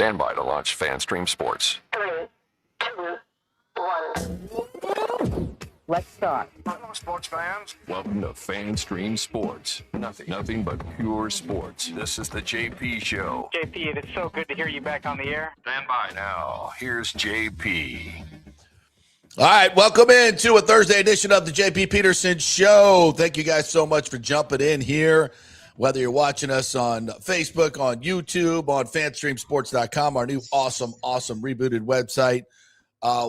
Stand by to launch FanStream Sports. 3, 2, 1. Let's start. Hello, sports fans. Welcome to FanStream Sports. Nothing but pure sports. This is the JP Show. JP, it's so good to hear you back on the air. Stand by now. Here's JP. All right, welcome in to a Thursday edition of the JP Peterson Show. Thank you guys so much for jumping in here. Whether you're watching us on Facebook, on YouTube, on fanstreamsports.com, our new awesome rebooted website,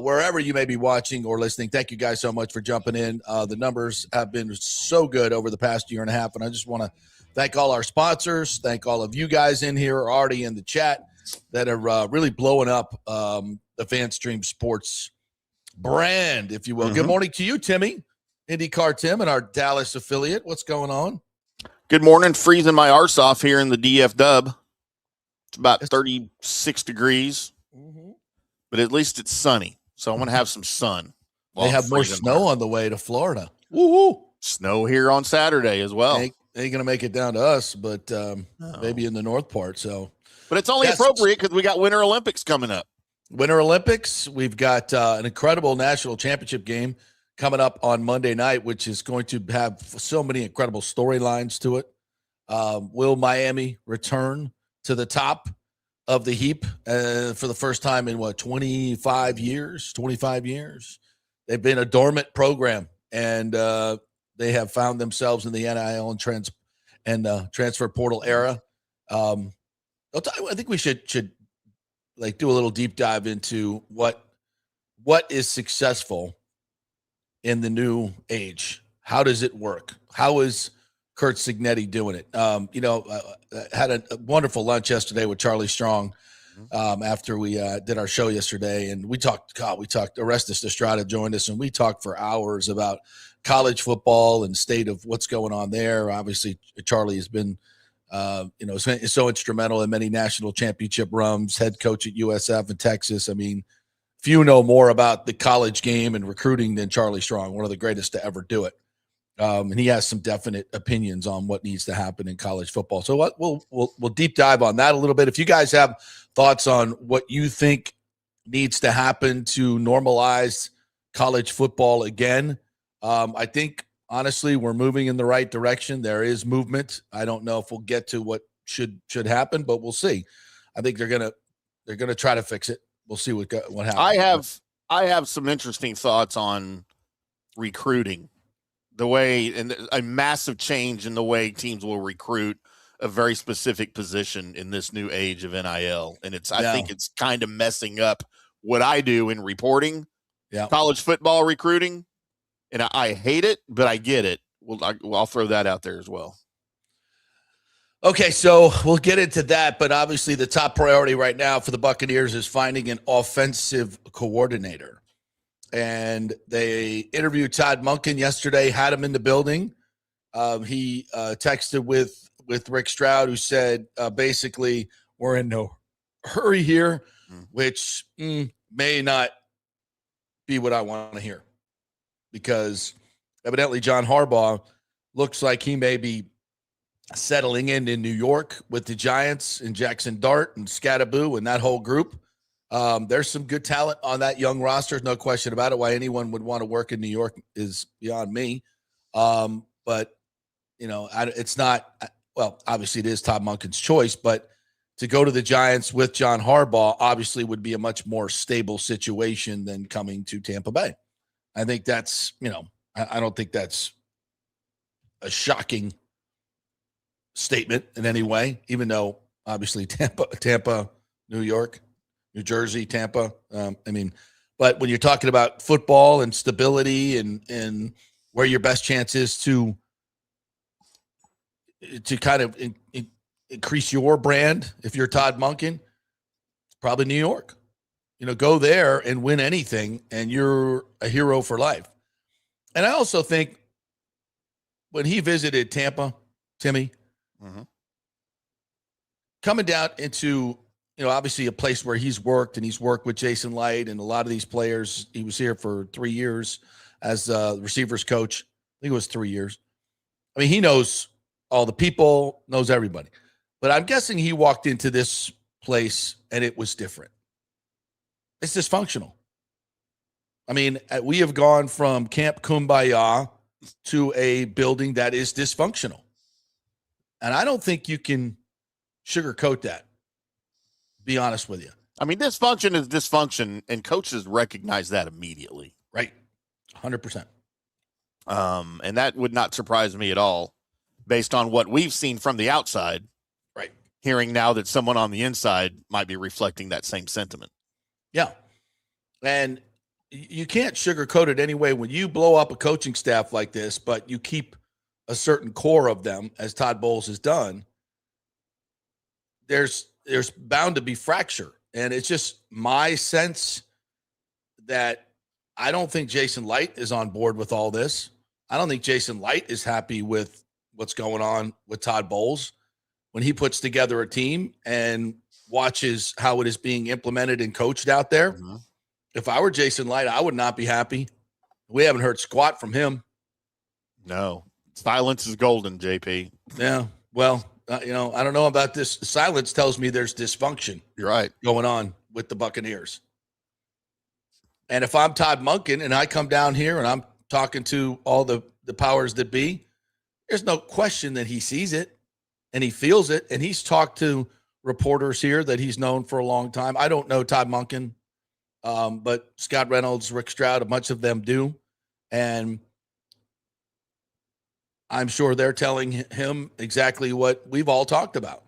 wherever you may be watching or listening, thank you guys so much for jumping in. The numbers have been so good over the past year and a half, and I just want to thank all our sponsors, thank all of you guys in here already in the chat that are really blowing up the FanStream Sports brand, if you will. Good morning to you, Timmy, IndyCarTim, and our Dallas affiliate. What's going on? Good morning. Freezing my arse off here in the DF Dub. It's about 36 degrees, but at least it's sunny. So I'm going to have some sun. They have more snow on the way to Florida. Woo-hoo. Snow here on Saturday as well. Ain't going to make it down to us, but maybe in the north part. So, but it's only appropriate because we got Winter Olympics coming up. Winter Olympics. We've got an incredible national championship game coming up on Monday night, which is going to have so many incredible storylines to it. Will Miami return to the top of the heap for the first time in 25 years? 25 years. They've been a dormant program, and they have found themselves in the NIL and transfer portal era. I think we should like do a little deep dive into what is successful in the new age. How does it work? How is Kurt Signetti doing it? Had a wonderful lunch yesterday with Charlie Strong after we did our show yesterday, and we talked. Orestes Estrada joined us, and we talked for hours about college football and state of what's going on there. Obviously, Charlie has been, so instrumental in many national championship runs. Head coach at USF in Texas. I mean, few know more about the college game and recruiting than Charlie Strong, one of the greatest to ever do it. And he has some definite opinions on what needs to happen in college football. So we'll deep dive on that a little bit. If you guys have thoughts on what you think needs to happen to normalize college football again, I think honestly we're moving in the right direction. There is movement. I don't know if we'll get to what should happen, but we'll see. I think they're gonna try to fix it. We'll see what happens. I have some interesting thoughts on recruiting, the way and a massive change in the way teams will recruit a very specific position in this new age of NIL, and I think it's kind of messing up what I do in reporting, college football recruiting, and I hate it, but I get it. I'll throw that out there as well. Okay, so we'll get into that, but obviously the top priority right now for the Buccaneers is finding an offensive coordinator. And they interviewed Todd Monken yesterday, had him in the building. He texted with Rick Stroud, who said, basically, we're in no hurry here, which may not be what I want to hear. Because evidently John Harbaugh looks like he may be settling in New York with the Giants and Jackson Dart and Scattaboo and that whole group. There's some good talent on that young roster. No question about it. Why anyone would want to work in New York is beyond me. But, it's not – well, obviously it is Todd Monken's choice, but to go to the Giants with John Harbaugh obviously would be a much more stable situation than coming to Tampa Bay. I think that's, I don't think that's a shocking statement in any way, even though obviously Tampa, New York, New Jersey, Tampa. But when you're talking about football and stability and where your best chance is to kind of increase your brand, if you're Todd Monken, it's probably New York. Go there and win anything, and you're a hero for life. And I also think when he visited Tampa, Timmy, coming down into, obviously a place where he's worked, and he's worked with Jason Light and a lot of these players. He was here for 3 years as receivers coach. I think it was 3 years. I mean, he knows all the people, knows everybody. But I'm guessing he walked into this place and it was different. It's dysfunctional. I mean, we have gone from Camp Kumbaya to a building that is dysfunctional. And I don't think you can sugarcoat that, be honest with you. I mean, dysfunction is dysfunction, and coaches recognize that immediately. Right. 100%. And that would not surprise me at all based on what we've seen from the outside. Right. Hearing now that someone on the inside might be reflecting that same sentiment. Yeah. And you can't sugarcoat it anyway when you blow up a coaching staff like this, but you keep a certain core of them, as Todd Bowles has done. There's bound to be fracture. And it's just my sense that I don't think Jason Light is on board with all this. I don't think Jason Light is happy with what's going on with Todd Bowles when he puts together a team and watches how it is being implemented and coached out there. Mm-hmm. If I were Jason Light, I would not be happy. We haven't heard squat from him. No. Silence is golden, JP. Yeah. Well, I don't know about this. Silence tells me there's dysfunction. You're right. Going on with the Buccaneers. And if I'm Todd Monken and I come down here and I'm talking to all the powers that be, there's no question that he sees it and he feels it. And he's talked to reporters here that he's known for a long time. I don't know Todd Monken, but Scott Reynolds, Rick Stroud, a bunch of them do. And I'm sure they're telling him exactly what we've all talked about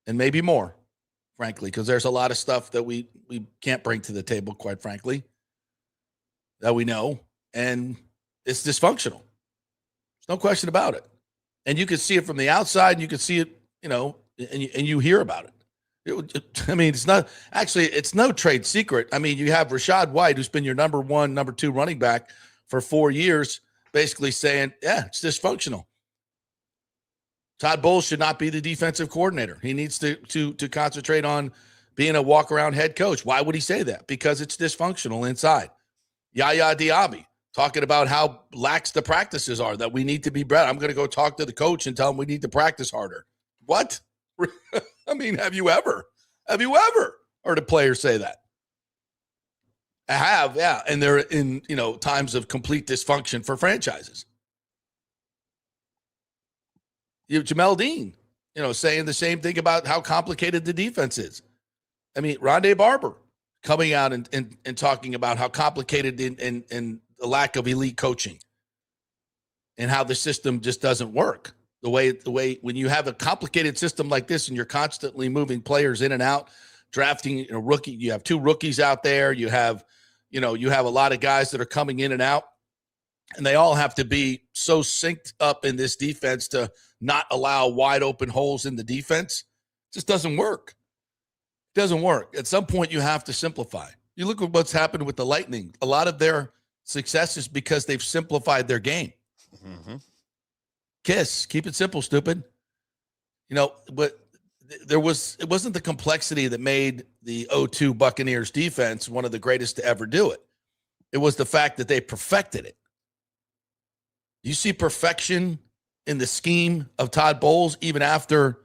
and maybe more, frankly, because there's a lot of stuff that we can't bring to the table, quite frankly, that we know. And it's dysfunctional. There's no question about it. And you can see it from the outside and you can see it, and you hear about it. I mean, it's no trade secret. I mean, you have Rachaad White, who's been your number 1, number 2 running back for 4 years, basically saying, yeah, it's dysfunctional. Todd Bowles should not be the defensive coordinator. He needs to concentrate on being a walk-around head coach. Why would he say that? Because it's dysfunctional inside. Yaya Diaby talking about how lax the practices are, that we need to be better. I'm going to go talk to the coach and tell him we need to practice harder. What? I mean, have you ever heard a player say that? I have, yeah. And they're in, times of complete dysfunction for franchises. You have Jamel Dean, saying the same thing about how complicated the defense is. I mean, Rondé Barber coming out and talking about how complicated and the lack of elite coaching and how the system just doesn't work. The way when you have a complicated system like this and you're constantly moving players in and out, drafting a rookie, you have 2 rookies out there, you have a lot of guys that are coming in and out, and they all have to be so synced up in this defense to not allow wide open holes in the defense. It just doesn't work. It doesn't work. At some point, you have to simplify. You look at what's happened with the Lightning. A lot of their success is because they've simplified their game. Mm-hmm. KISS, keep it simple, stupid. But it wasn't the complexity that made the 0-2 Buccaneers defense one of the greatest to ever do it. It was the fact that they perfected it. You see perfection in the scheme of Todd Bowles even after,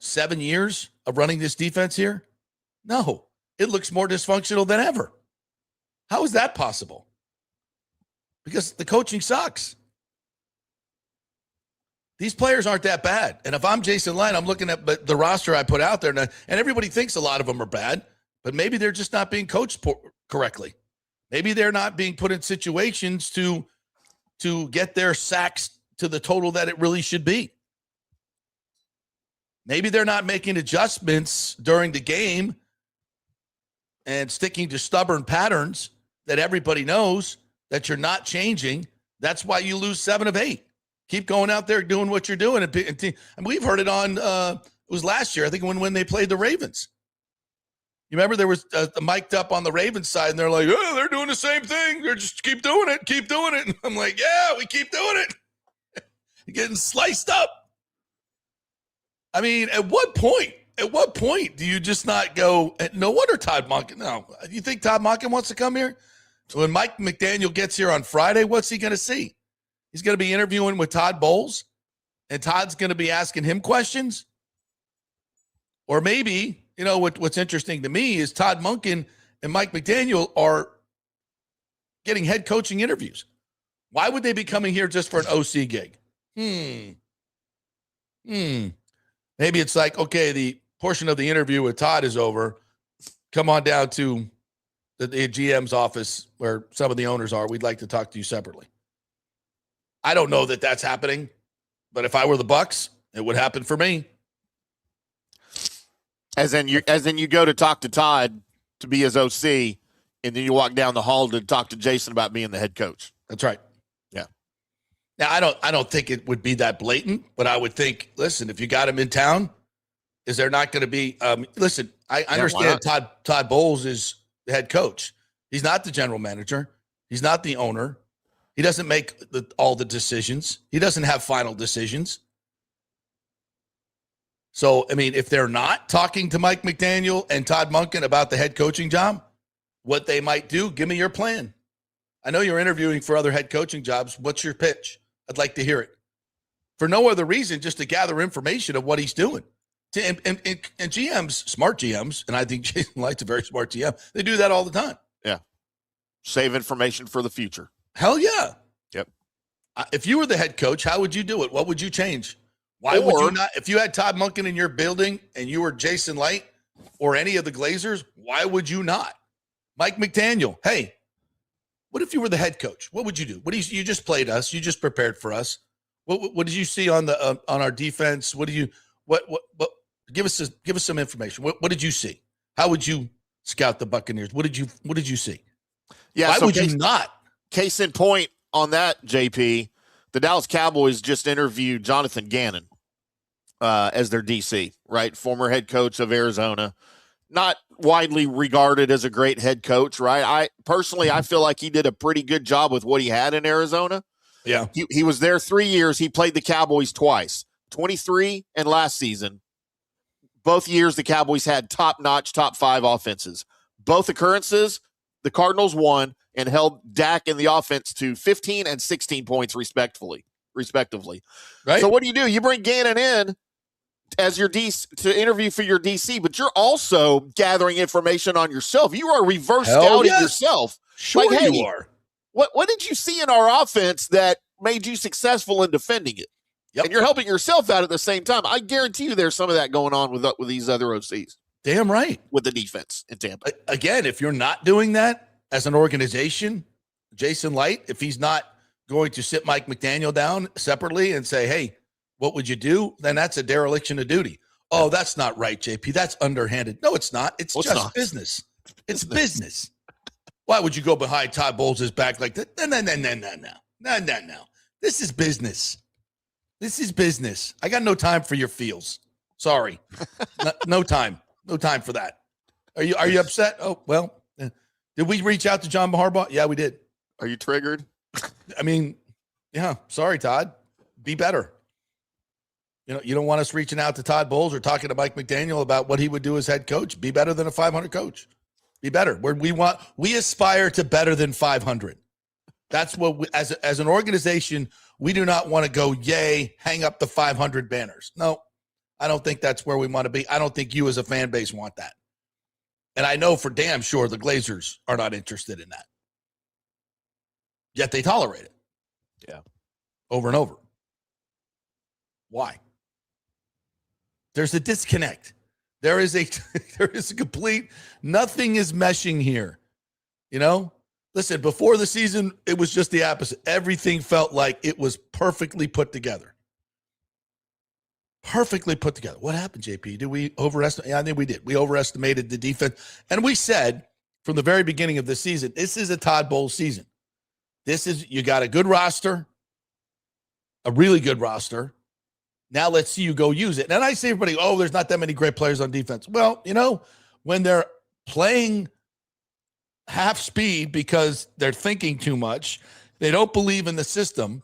7 years of running this defense here? No, it looks more dysfunctional than ever. How is that possible? Because the coaching sucks. These players aren't that bad. And if I'm Jason Light, I'm looking at the roster I put out there, and everybody thinks a lot of them are bad, but maybe they're just not being coached correctly. Maybe they're not being put in situations to get their sacks to the total that it really should be. Maybe they're not making adjustments during the game and sticking to stubborn patterns that everybody knows that you're not changing. That's why you lose 7 of 8. Keep going out there doing what you're doing. And we've heard it on, it was last year, I think, when they played the Ravens. You remember there was mic'd up on the Ravens side, and they're like, oh, they're doing the same thing. They're just keep doing it. And I'm like, yeah, we keep doing it. You're getting sliced up. I mean, at what point do you just not go, no wonder Todd Monken, no. You think Todd Monken wants to come here? So when Mike McDaniel gets here on Friday, what's he going to see? He's going to be interviewing with Todd Bowles, and Todd's going to be asking him questions. Or maybe you know, what's interesting to me is Todd Monken and Mike McDaniel are getting head coaching interviews. Why would they be coming here just for an OC gig? Maybe it's like, okay, the portion of the interview with Todd is over. Come on down to the GM's office where some of the owners are. We'd like to talk to you separately. I don't know that that's happening, but if I were the Bucs, it would happen for me. As in you go to talk to Todd to be his OC, and then you walk down the hall to talk to Jason about being the head coach. That's right. Yeah. Now I don't think it would be that blatant, but I would think, listen, if you got him in town, is there not going to be? Listen, I understand Todd Bowles is the head coach. He's not the general manager. He's not the owner. He doesn't make all the decisions. He doesn't have final decisions. So, I mean, if they're not talking to Mike McDaniel and Todd Monken about the head coaching job, what they might do, give me your plan. I know you're interviewing for other head coaching jobs. What's your pitch? I'd like to hear it. For no other reason, just to gather information of what he's doing. And GMs, smart GMs, and I think Jason Light's a very smart GM, they do that all the time. Yeah. Save information for the future. Hell yeah. Yep. If you were the head coach, how would you do it? What would you change? Why would you not? If you had Todd Monken in your building and you were Jason Light or any of the Glazers, why would you not? Mike McDaniel, hey, what if you were the head coach? What would you do? You just played us. You just prepared for us. What did you see on our defense? What give us some information. What did you see? How would you scout the Buccaneers? What did you see? Yeah, why would you not? Case in point on that, JP, the Dallas Cowboys just interviewed Jonathan Gannon as their DC, right? Former head coach of Arizona. Not widely regarded as a great head coach, right? I feel like he did a pretty good job with what he had in Arizona. Yeah. He was there 3 years. He played the Cowboys twice, 23 and last season. Both years the Cowboys had top-notch, top 5 offenses. Both occurrences, the Cardinals won and held Dak and the offense to 15 and 16 points respectively. Right. So what do? You bring Gannon in as your DC to interview for your DC, but you're also gathering information on yourself. You are reverse scouting yourself. Sure, like, hey, you are. What did you see in our offense that made you successful in defending it? Yep. And you're helping yourself out at the same time. I guarantee you there's some of that going on with these other OCs. Damn right. With the defense in Tampa. Again, if you're not doing that as an organization, Jason Light, if he's not going to sit Mike McDaniel down separately and say, hey, what would you do? Then that's a dereliction of duty. Oh, that's not right, JP. That's underhanded. No, it's not. It's just business. It's business. Why would you go behind Todd Bowles' back like that? No. This is business. This is business. I got no time for your feels. Sorry. No time. No time for that. Are you upset? Oh, well, did we reach out to John Harbaugh? Yeah, we did. Are you triggered? I mean, yeah, sorry, Todd. Be better. You don't want us reaching out to Todd Bowles or talking to Mike McDaniel about what he would do as head coach. Be better than a 500 coach. Be better. We aspire to better than 500. That's what as an organization, we do not want to go, yay, hang up the 500 banners. No, I don't think that's where we want to be. I don't think you as a fan base want that. And I know for damn sure the Glazers are not interested in that. Yet they tolerate it. Yeah. Over and over. Why? There's a disconnect. There is a complete, nothing is meshing here. Listen, before the season, it was just the opposite. Everything felt like it was perfectly put together. Perfectly put together. What happened, JP? Did we overestimate? Yeah, I think we did. We overestimated the defense. And we said from the very beginning of the season, this is a Todd Bowles season. You got a good roster, a really good roster. Now let's see you go use it. And I say everybody, there's not that many great players on defense. Well, when they're playing half speed because they're thinking too much, they don't believe in the system,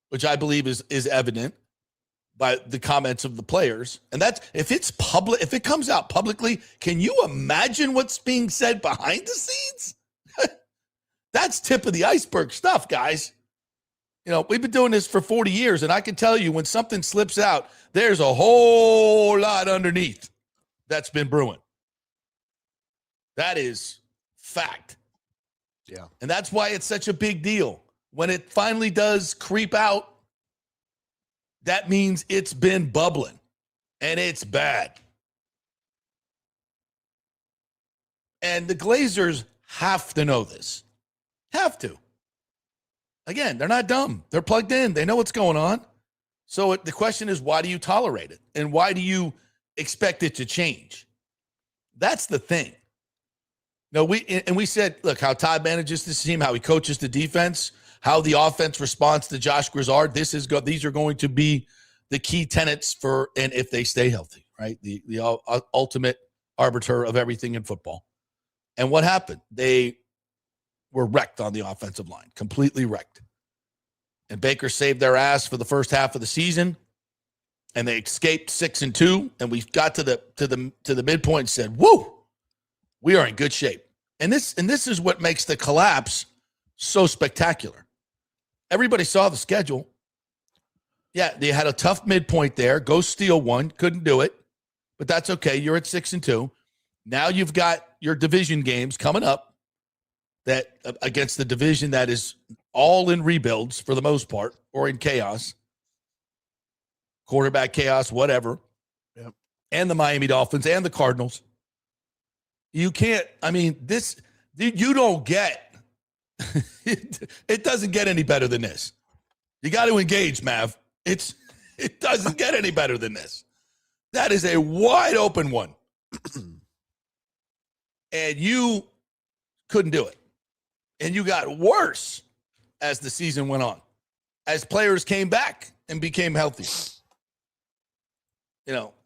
which I believe is evident by the comments of the players. And that's, if it's public, if it comes out publicly, can you imagine what's being said behind the scenes? That's tip of the iceberg stuff, guys. We've been doing this for 40 years, and I can tell you when something slips out, there's a whole lot underneath that's been brewing. That is fact. Yeah. And that's why it's such a big deal. When it finally does creep out, that means it's been bubbling and it's bad. And the Glazers have to know this. Have to. Again, they're not dumb. They're plugged in. They know what's going on. So the question is, why do you tolerate it? And why do you expect it to change? That's the thing. No, we said, look, how Todd manages this team, how he coaches the defense, how the offense responds to Josh Grizzard. These are going to be the key tenets and if they stay healthy, right? The ultimate arbiter of everything in football. And what happened? They were wrecked on the offensive line, completely wrecked. And Baker saved their ass for the first half of the season, and they escaped 6-2. And we got to the midpoint and said, "Woo, we are in good shape." And this is what makes the collapse so spectacular. Everybody saw the schedule. Yeah, they had a tough midpoint there. Go steal one, couldn't do it, but that's okay. You're at 6-2. Now you've got your division games coming up that against the division that is all in rebuilds for the most part, or in chaos, quarterback chaos, whatever. Yep. And the Miami Dolphins and the Cardinals. You can't, you don't get, it doesn't get any better than this. You got to engage, Mav. It doesn't get any better than this. That is a wide open one. And you couldn't do it. And you got worse as the season went on, as players came back and became healthy.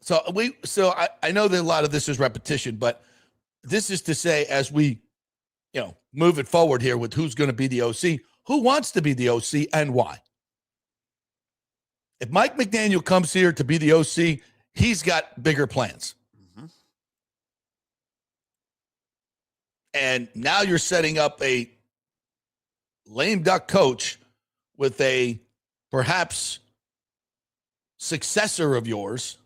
So I know that a lot of this is repetition, but this is to say, as we, move it forward here with who's going to be the OC, who wants to be the OC and why? If Mike McDaniel comes here to be the OC, he's got bigger plans. Mm-hmm. And now you're setting up a lame duck coach with a perhaps successor of yours.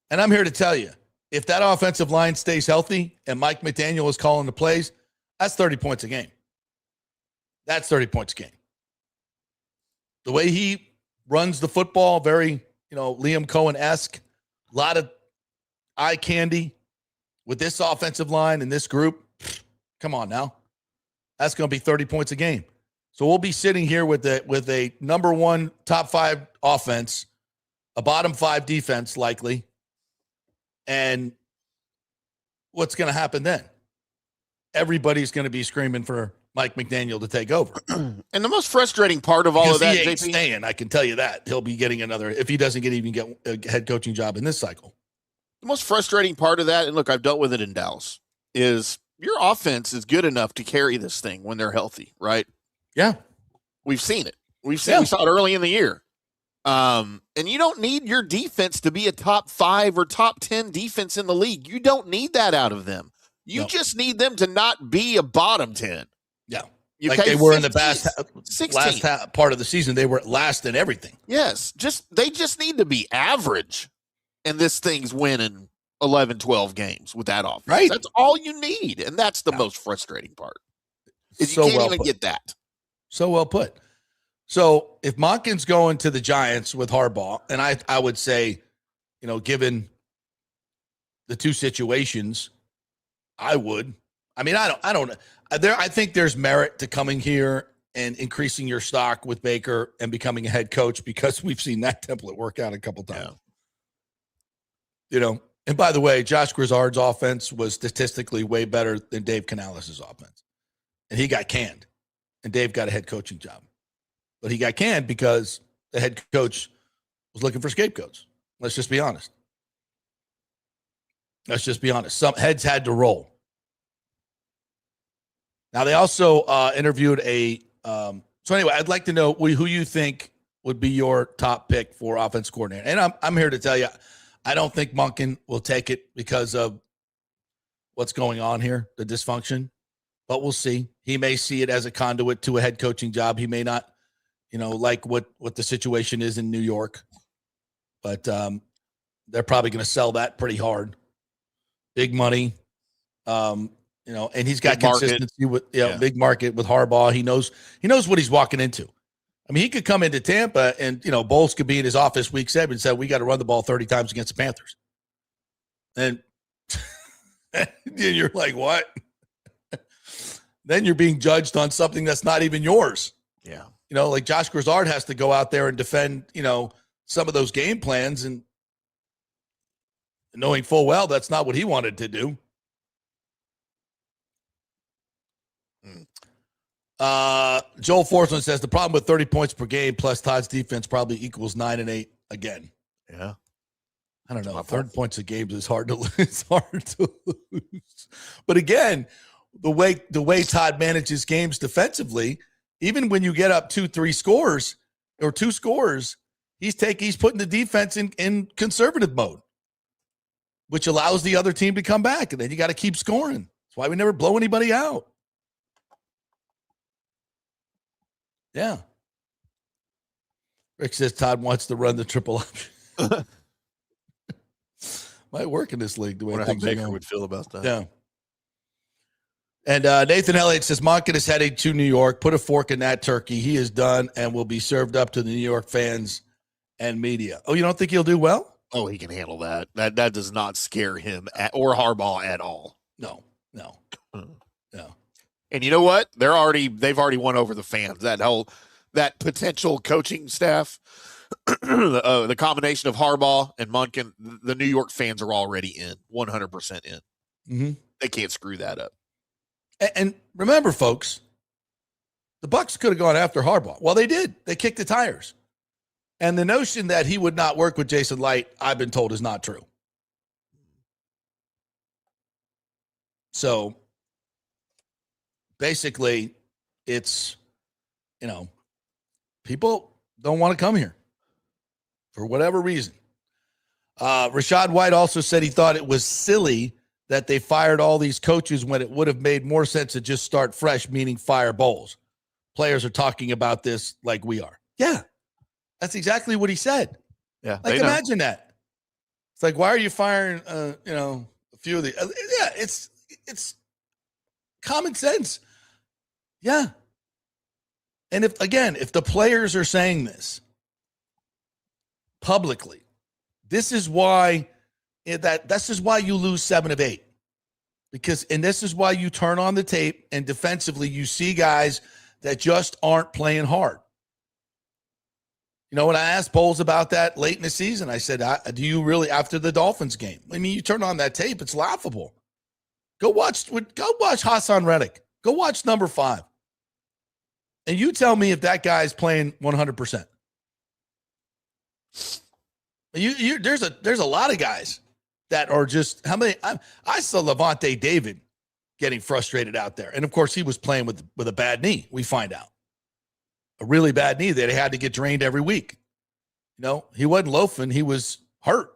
And I'm here to tell you, if that offensive line stays healthy and Mike McDaniel is calling the plays, that's 30 points a game. That's 30 points a game. The way he runs the football, very, Liam Cohen-esque, a lot of eye candy with this offensive line and this group. Come on now. That's going to be 30 points a game. So we'll be sitting here with a number one, top 5 offense, a bottom 5 defense likely. And what's going to happen then? Everybody's going to be screaming for Mike McDaniel to take over. And the most frustrating part of all of that, he ain't JP, staying, I can tell you that. He'll be getting another, if he doesn't get a head coaching job in this cycle. The most frustrating part of that, and look, I've dealt with it in Dallas, is your offense is good enough to carry this thing when they're healthy, right? Yeah. We've seen it. We saw it early in the year. And you don't need your defense to be a top 5 or top 10 defense in the league. You don't need that out of them. You just need them to not be a bottom 10. Yeah. Like they were in the last part of the season. They were last in everything. Yes. They just need to be average. And this thing's winning 11, 12 games with that offense. Right. That's all you need. And that's the most frustrating part. Is you can't even get that. So well put. So if Monken's going to the Giants with Harbaugh, and I would say, given the two situations, I would. I don't know. I think there's merit to coming here and increasing your stock with Baker and becoming a head coach, because we've seen that template work out a couple times. Yeah. And by the way, Josh Grizzard's offense was statistically way better than Dave Canales' offense. And he got canned. And Dave got a head coaching job. But he got canned because the head coach was looking for scapegoats. Let's just be honest. Some heads had to roll. Now, they also interviewed so anyway, I'd like to know who you think would be your top pick for offense coordinator. And I'm here to tell you, I don't think Monken will take it because of what's going on here, the dysfunction. But we'll see. He may see it as a conduit to a head coaching job. He may not, like what the situation is in New York. But they're probably going to sell that pretty hard. big money. And he's got Big market. consistency with big market with Harbaugh. He knows what he's walking into. I mean, he could come into Tampa and, Bowles could be in his office week 7 and say, we got to run the ball 30 times against the Panthers. And you're like, what? Then you're being judged on something that's not even yours. Yeah. Like Josh Grizzard has to go out there and defend, some of those game plans and knowing full well that's not what he wanted to do. Joel Forsman says the problem with 30 points per game plus Todd's defense probably equals 9 and 8 again. Yeah. I don't know. 30 points a game is hard to lose. It's hard to lose. But again, the way Todd manages games defensively, even when you get up 2 scores, he's putting the defense in conservative mode, which allows the other team to come back, and then you got to keep scoring. That's why we never blow anybody out. Yeah. Rick says Todd wants to run the triple option. Might work in this league the way How things are Baker going. would feel about that. Yeah. And Nathan Elliott says Monken is heading to New York. Put a fork in that turkey. He is done and will be served up to the New York fans and media. Oh, you don't think he'll do well? Oh, he can handle that. That does not scare him or Harbaugh at all. No. And you know what? They've already won over the fans. That potential coaching staff, the combination of Harbaugh and Monken, the New York fans are already in, 100% in. Mm-hmm. They can't screw that up. And remember, folks, the Bucs could have gone after Harbaugh. Well, they did. They kicked the tires. And the notion that he would not work with Jason Light, I've been told, is not true. So basically, it's, people don't want to come here for whatever reason. Rashad White also said he thought it was silly that they fired all these coaches when it would have made more sense to just start fresh, meaning fire Bowles. Players are talking about this like we are. Yeah, that's exactly what he said. Yeah, like imagine that. It's like, why are you firing? A few of the. Yeah, it's common sense. Yeah, and if the players are saying this publicly, this is why you lose 7 of 8. And this is why you turn on the tape and defensively you see guys that just aren't playing hard. When I asked Bowles about that late in the season, I said, do you really, after the Dolphins game? I mean, you turn on that tape, it's laughable. Go watch Hassan Reddick. Go watch number 5. And you tell me if that guy's playing 100%. There's a lot of guys that are just I saw Levante David getting frustrated out there, and of course he was playing with a bad knee. We find out a really bad knee that he had to get drained every week. He wasn't loafing; he was hurt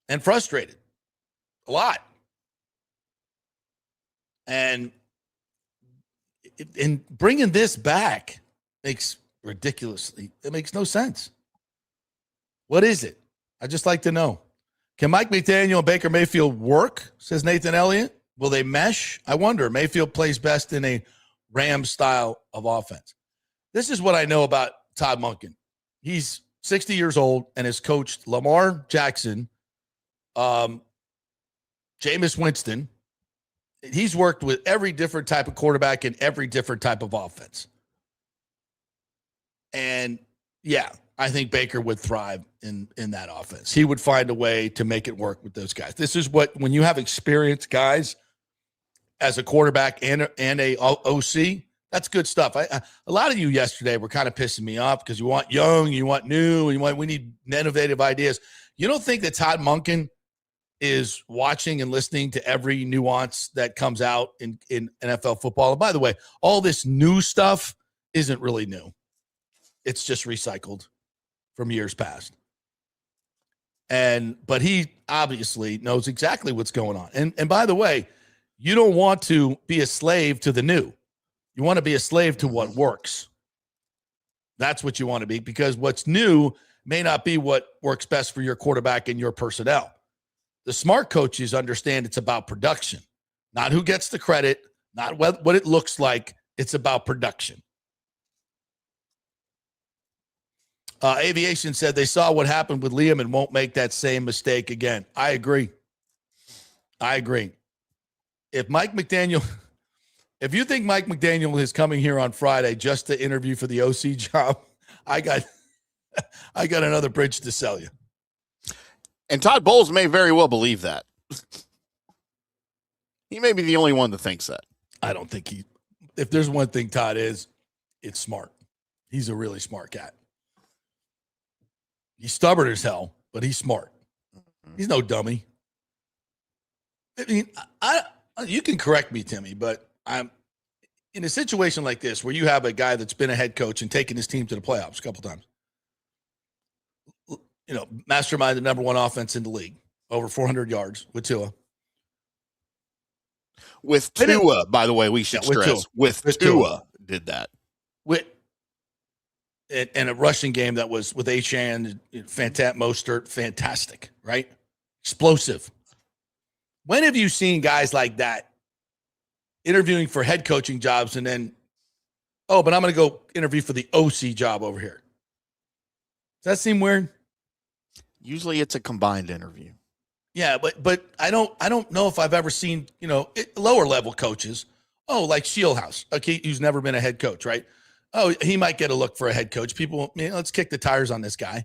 and frustrated a lot. And in bringing this back makes no sense. What is it? I'd just like to know. Can Mike McDaniel and Baker Mayfield work, says Nathan Elliott? Will they mesh? I wonder. Mayfield plays best in a Rams style of offense. This is what I know about Todd Monken. He's 60 years old and has coached Lamar Jackson, Jameis Winston. He's worked with every different type of quarterback in every different type of offense. And, yeah, I think Baker would thrive in that offense. He would find a way to make it work with those guys. This is when you have experienced guys as a quarterback and a OC, that's good stuff. A lot of you yesterday were kind of pissing me off because you want young, you want new, we need innovative ideas. You don't think that Todd Monken is watching and listening to every nuance that comes out in NFL football? And by the way, all this new stuff isn't really new. It's just recycled from years past. But he obviously knows exactly what's going on. And by the way, you don't want to be a slave to the new. You want to be a slave to what works. That's what you want to be, because what's new may not be what works best for your quarterback and your personnel. The smart coaches understand it's about production, not who gets the credit, not what it looks like. It's about production. Aviation said they saw what happened with Liam and won't make that same mistake again. I agree. If you think Mike McDaniel is coming here on Friday just to interview for the OC job, I got another bridge to sell you. And Todd Bowles may very well believe that. He may be the only one that thinks that. I don't think if there's one thing Todd is, it's smart. He's a really smart cat. He's stubborn as hell, but he's smart. He's no dummy. I mean, you can correct me, Timmy, but I'm in a situation like this where you have a guy that's been a head coach and taken his team to the playoffs a couple times. You know, mastermind the number one offense in the league, over 400 yards with Tua. With Tua, by the way, we should stress. With Tua did that. And a rushing game that was with Achane, Mostert, fantastic, right? Explosive. When have you seen guys like that interviewing for head coaching jobs and then, but I'm going to go interview for the OC job over here? Does that seem weird? Usually it's a combined interview. Yeah, but I don't know if I've ever seen, lower level coaches. Oh, like Shieldhouse, okay, who's never been a head coach, right? Oh, he might get a look for a head coach. People, let's kick the tires on this guy.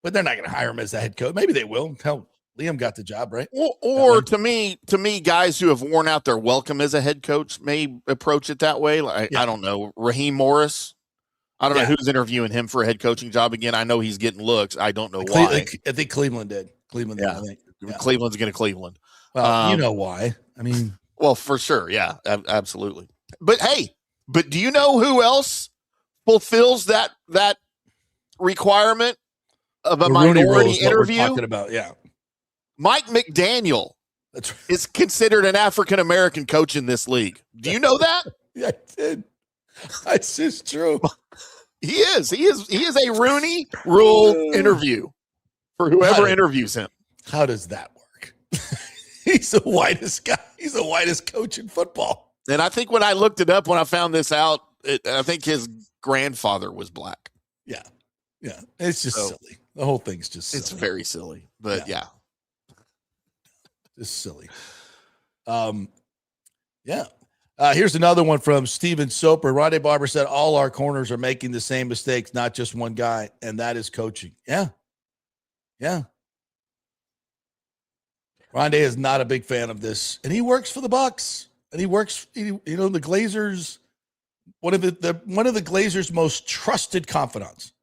But they're not going to hire him as a head coach. Maybe they will. Hell, Liam got the job, right? Or to me, guys who have worn out their welcome as a head coach may approach it that way. Like, I don't know, Raheem Morris. I don't know who's interviewing him for a head coaching job again. I know he's getting looks. I don't know why. I think Cleveland did. Cleveland did, I think. Yeah. Cleveland's going to Cleveland. Well, you know why. I mean. Well, for sure. Yeah, absolutely. But hey, do you know who else fulfills that requirement of a minority interview? We're talking about, Mike McDaniel is considered an African-American coach in this league. Do you know that? Yeah, I did. That's just true. He is a Rooney Rule interview for whoever interviews him. How does that work? He's the whitest guy. He's the whitest coach in football. And I think when I looked it up, when I found this out, I think his grandfather was black. Yeah. It's just silly. The whole thing's just silly. It's very silly, but yeah. Just silly. Here's another one from Steven Soper. Rondé Barber said all our corners are making the same mistakes, not just one guy, and that is coaching. Yeah. Rondé is not a big fan of this, and he works for the Bucs, and he works, the Glazers, one of the Glazers' most trusted confidants.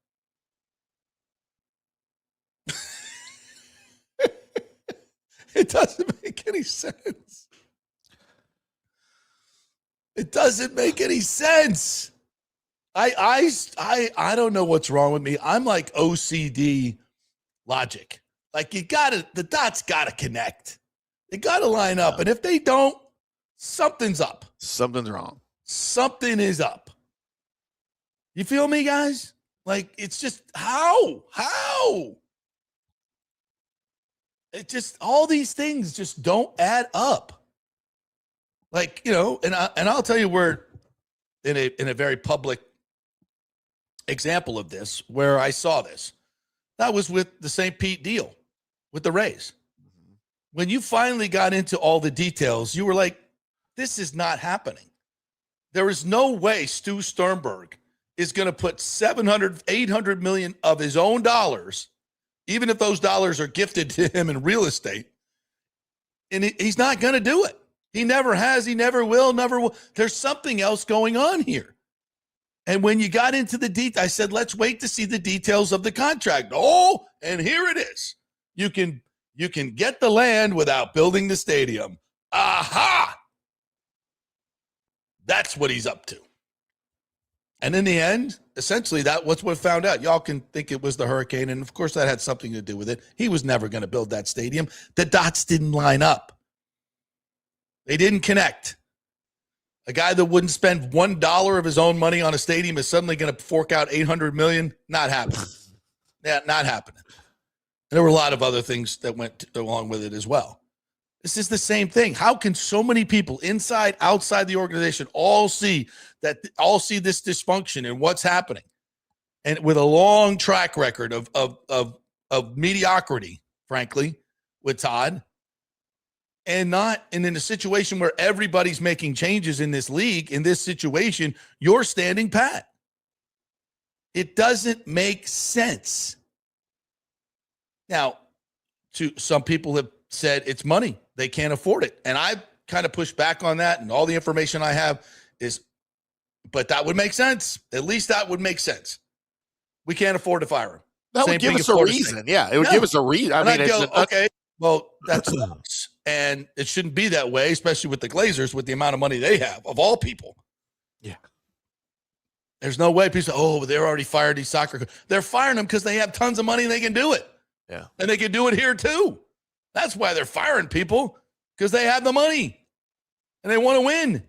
It doesn't make any sense. It doesn't make any sense. I don't know what's wrong with me. I'm like OCD logic. Like the dots gotta connect. They gotta line up. And if they don't, something's up. Something's wrong. Something is up. You feel me, guys? Like, it's just how? It just, all these things just don't add up. Like, and I'll tell you where in a very public example of this, where I saw this, that was with the St. Pete deal with the Rays. When you finally got into all the details, you were like, this is not happening. There is no way Stu Sternberg is going to put $700-800 million of his own dollars, even if those dollars are gifted to him in real estate, and he's not going to do it. He never has. He never will. There's something else going on here. And when you got into the details, I said, let's wait to see the details of the contract. Oh, and here it is. You can get the land without building the stadium. Aha! That's what he's up to. And in the end, essentially, that was what found out. Y'all can think it was the hurricane, and of course that had something to do with it. He was never going to build that stadium. The dots didn't line up. They didn't connect. A guy that wouldn't spend $1 of his own money on a stadium is suddenly going to fork out $800 million. Not happening. Yeah, not happening. And there were a lot of other things that went along with it as well. This is the same thing. How can so many people inside, outside the organization all see this dysfunction and what's happening? And with a long track record of mediocrity, frankly, with Todd, and in a situation where everybody's making changes in this league, in this situation, you're standing pat. It doesn't make sense. Now, some people have said it's money. They can't afford it. And I kind of pushed back on that. And all the information I have but that would make sense. At least that would make sense. We can't afford to fire him. That would give us a reason. Yeah, it would give us a reason. I mean, okay, well, that sucks. And it shouldn't be that way, especially with the Glazers, with the amount of money they have, of all people. Yeah. There's no way people say, but they're already fired these soccer coaches. They're firing them because they have tons of money and they can do it. Yeah. And they can do it here too. That's why they're firing people, because they have the money and they want to win.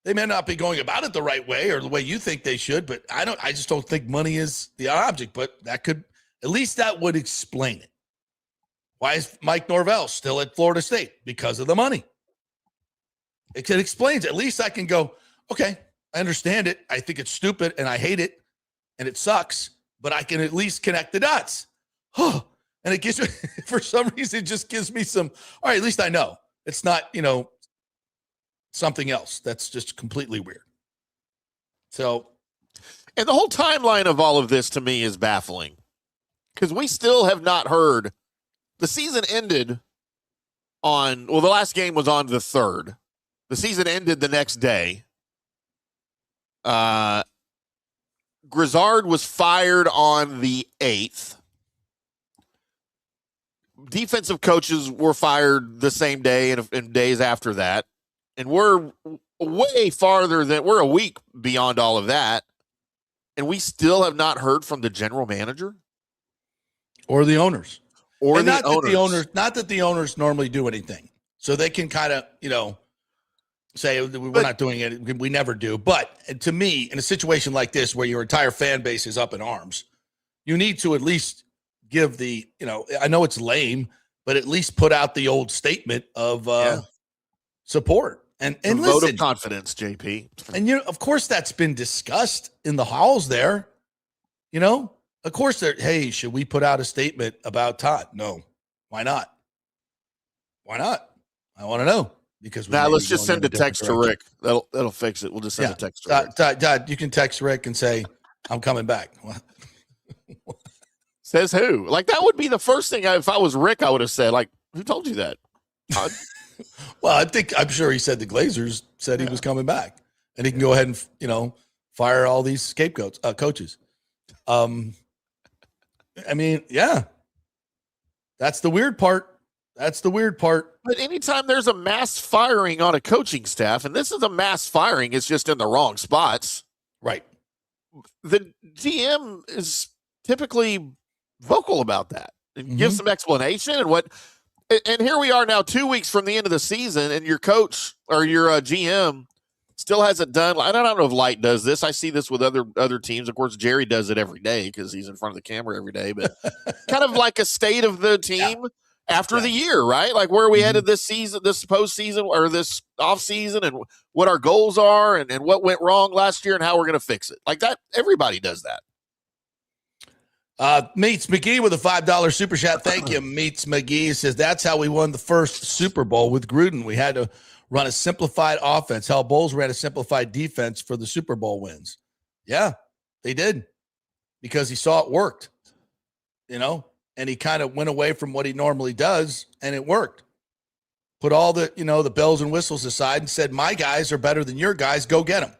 They may not be going about it the right way or the way you think they should, but I just don't think money is the object, but at least that would explain it. Why is Mike Norvell still at Florida State? Because of the money. It explains. At least I can go, okay, I understand it. I think it's stupid and I hate it and it sucks, but I can at least connect the dots. And it gives me, for some reason, it just gives me some, all right, at least I know. It's not, something else that's just completely weird. So. And the whole timeline of all of this to me is baffling because we still have not heard. The season ended the last game was on the 3rd. The season ended the next day. Grizzard was fired on the 8th. Defensive coaches were fired the same day and days after that. And we're way farther we're a week beyond all of that. And we still have not heard from the general manager or the owners. Not that the owners normally do anything. So they can kind of, say we're not doing it. We never do. But to me, in a situation like this where your entire fan base is up in arms, you need to at least give I know it's lame, but at least put out the old statement of support and vote of confidence, JP. And of course that's been discussed in the halls there. Of course hey, should we put out a statement about Todd? No. Why not? Why not? I want to know because let's just send a text to Rick. That'll fix it. We'll just send a text to Rick. Todd, you can text Rick and say, I'm coming back. Says who? Like that would be the first thing if I was Rick, I would have said, like, who told you that? Well, I'm sure he said the Glazers said he was coming back, and he can go ahead and fire all these scapegoats, coaches. That's the weird part. But anytime there's a mass firing on a coaching staff, and this is a mass firing, it's just in the wrong spots. Right. The GM is typically vocal about that and give some explanation and here we are now 2 weeks from the end of the season and your coach or your GM still hasn't done. I don't know if Light does this. I see this with other teams. Of course, Jerry does it every day because he's in front of the camera every day, but kind of like a state of the team after the year, right? Like where are we headed this season, this postseason or this off season and what our goals are and what went wrong last year and how we're going to fix it. Like that. Everybody does that. Meets McGee with a $5 super chat. Thank you, Meets McGee. Says that's how we won the first Super Bowl with Gruden. We had to run a simplified offense. Hell, Bowles ran a simplified defense for the Super Bowl wins. Yeah, they did because he saw it worked, and he kind of went away from what he normally does, and it worked. Put all the, the bells and whistles aside and said, my guys are better than your guys. Go get them.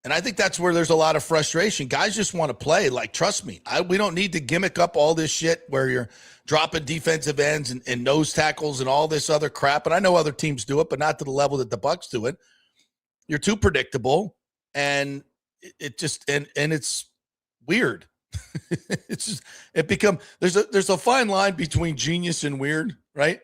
And I think that's where there's a lot of frustration. Guys just want to play. Like, trust me, we don't need to gimmick up all this shit where you're dropping defensive ends and nose tackles and all this other crap. And I know other teams do it, but not to the level that the Bucs do it. You're too predictable, and it just and it's weird. It's just there's a fine line between genius and weird, right?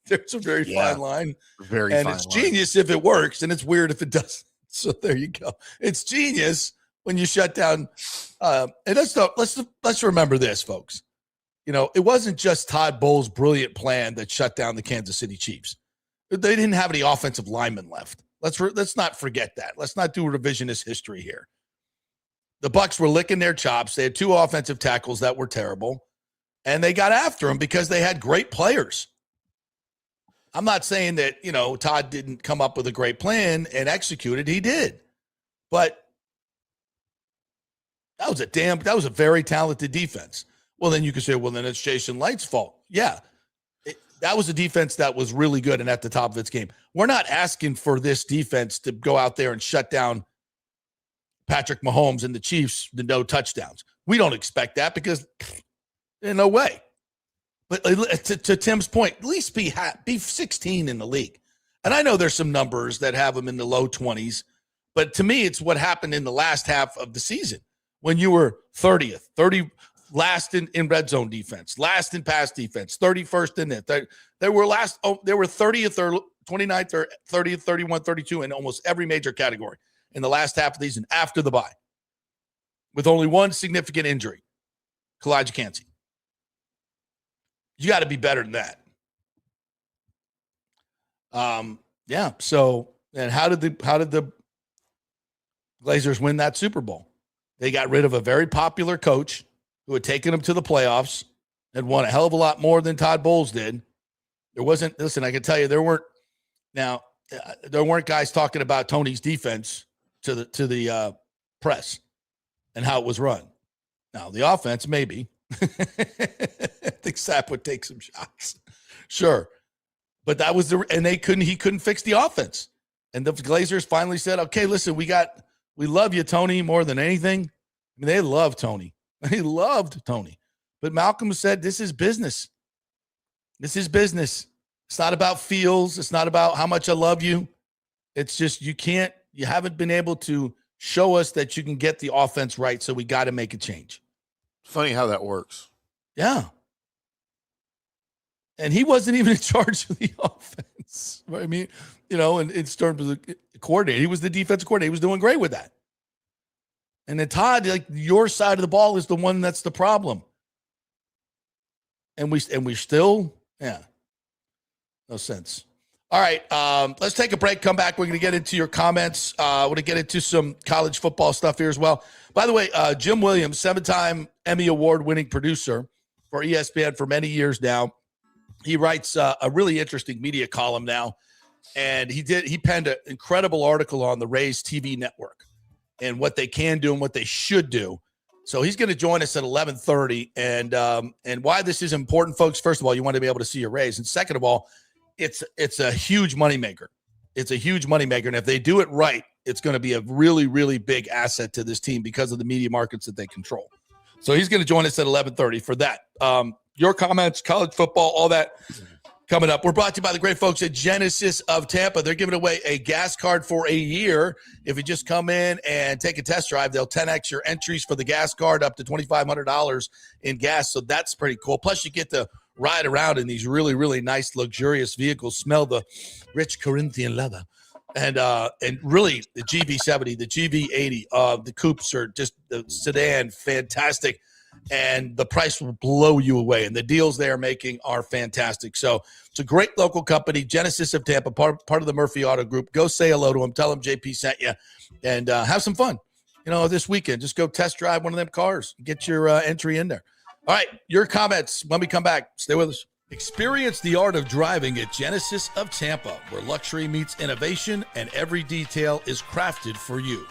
There's a very fine line. And it's genius if it works, and it's weird if it doesn't. So there you go. It's genius, when you shut down. And let's remember this, folks. You know, it wasn't just Todd Bowles' brilliant plan that shut down the Kansas City Chiefs. They didn't have any offensive linemen left. Let's not forget that. Let's not do revisionist history here. The Bucs were licking their chops. They had 2 offensive tackles that were terrible, and they got after them because they had great players. I'm not saying that, you know, Todd didn't come up with a great plan and execute it. He did. But that was a very talented defense. Well, then you could say, well, then it's Jason Light's fault. Yeah. That was a defense that was really good and at the top of its game. We're not asking for this defense to go out there and shut down Patrick Mahomes and the Chiefs to no touchdowns. We don't expect that because in no way. But to Tim's point, at least be 16 in the league. And I know there's some numbers that have them in the low 20s, but to me, it's what happened in the last half of the season when you were 30th, last in red zone defense, last in pass defense, 31st in it. They were 30th or 29th or 30th, 31, 32 in almost every major category in the last half of the season after the bye, with only one significant injury, Kalijah Kancey. You got to be better than that. Yeah. So, and how did the Glazers win that Super Bowl? They got rid of a very popular coach who had taken them to the playoffs and won a hell of a lot more than Todd Bowles did. Listen, I can tell you there weren't guys talking about Tony's defense to the press and how it was run. Now, the offense, maybe. I think Sapp would take some shots. Sure. But that was he couldn't fix the offense. And the Glazers finally said, okay, listen, we love you, Tony, more than anything. I mean, they love Tony. They loved Tony. But Malcolm said, this is business. This is business. It's not about feels. It's not about how much I love you. It's just you haven't been able to show us that you can get the offense right, so we got to make a change. Funny how that works. Yeah. And he wasn't even in charge of the offense. I mean, you know, in terms of the coordinator, he was the defensive coordinator. He was doing great with that. And then Todd, like, your side of the ball is the one that's the problem. And we still, yeah, no sense. All right, let's take a break. Come back. We're going to get into your comments. We're going to get into some college football stuff here as well. By the way, Jim Williams, 7-time Emmy Award-winning producer for ESPN for many years now. He writes a really interesting media column now, and he penned an incredible article on the Rays TV network and what they can do and what they should do. So he's going to join us at 11:30. And why this is important, folks, first of all, you want to be able to see your Rays. And second of all, it's a huge moneymaker. It's a huge moneymaker. And if they do it right, it's going to be a really, really big asset to this team because of the media markets that they control. So he's going to join us at 11:30 for that. Your comments, college football, all that coming up. We're brought to you by the great folks at Genesis of Tampa. They're giving away a gas card for a year. If you just come in and take a test drive, they'll 10x your entries for the gas card up to $2,500 in gas. So that's pretty cool. Plus, you get to ride around in these really, really nice, luxurious vehicles, smell the rich Corinthian leather. And really, the GV70, the GV80, the coupes are just the sedan, fantastic. And the price will blow you away. And the deals they are making are fantastic. So it's a great local company, Genesis of Tampa, part of the Murphy Auto Group. Go say hello to them. Tell them JP sent you. And have some fun, this weekend. Just go test drive one of them cars. Get your entry in there. All right, your comments when we come back. Stay with us. Experience the art of driving at Genesis of Tampa, where luxury meets innovation and every detail is crafted for you.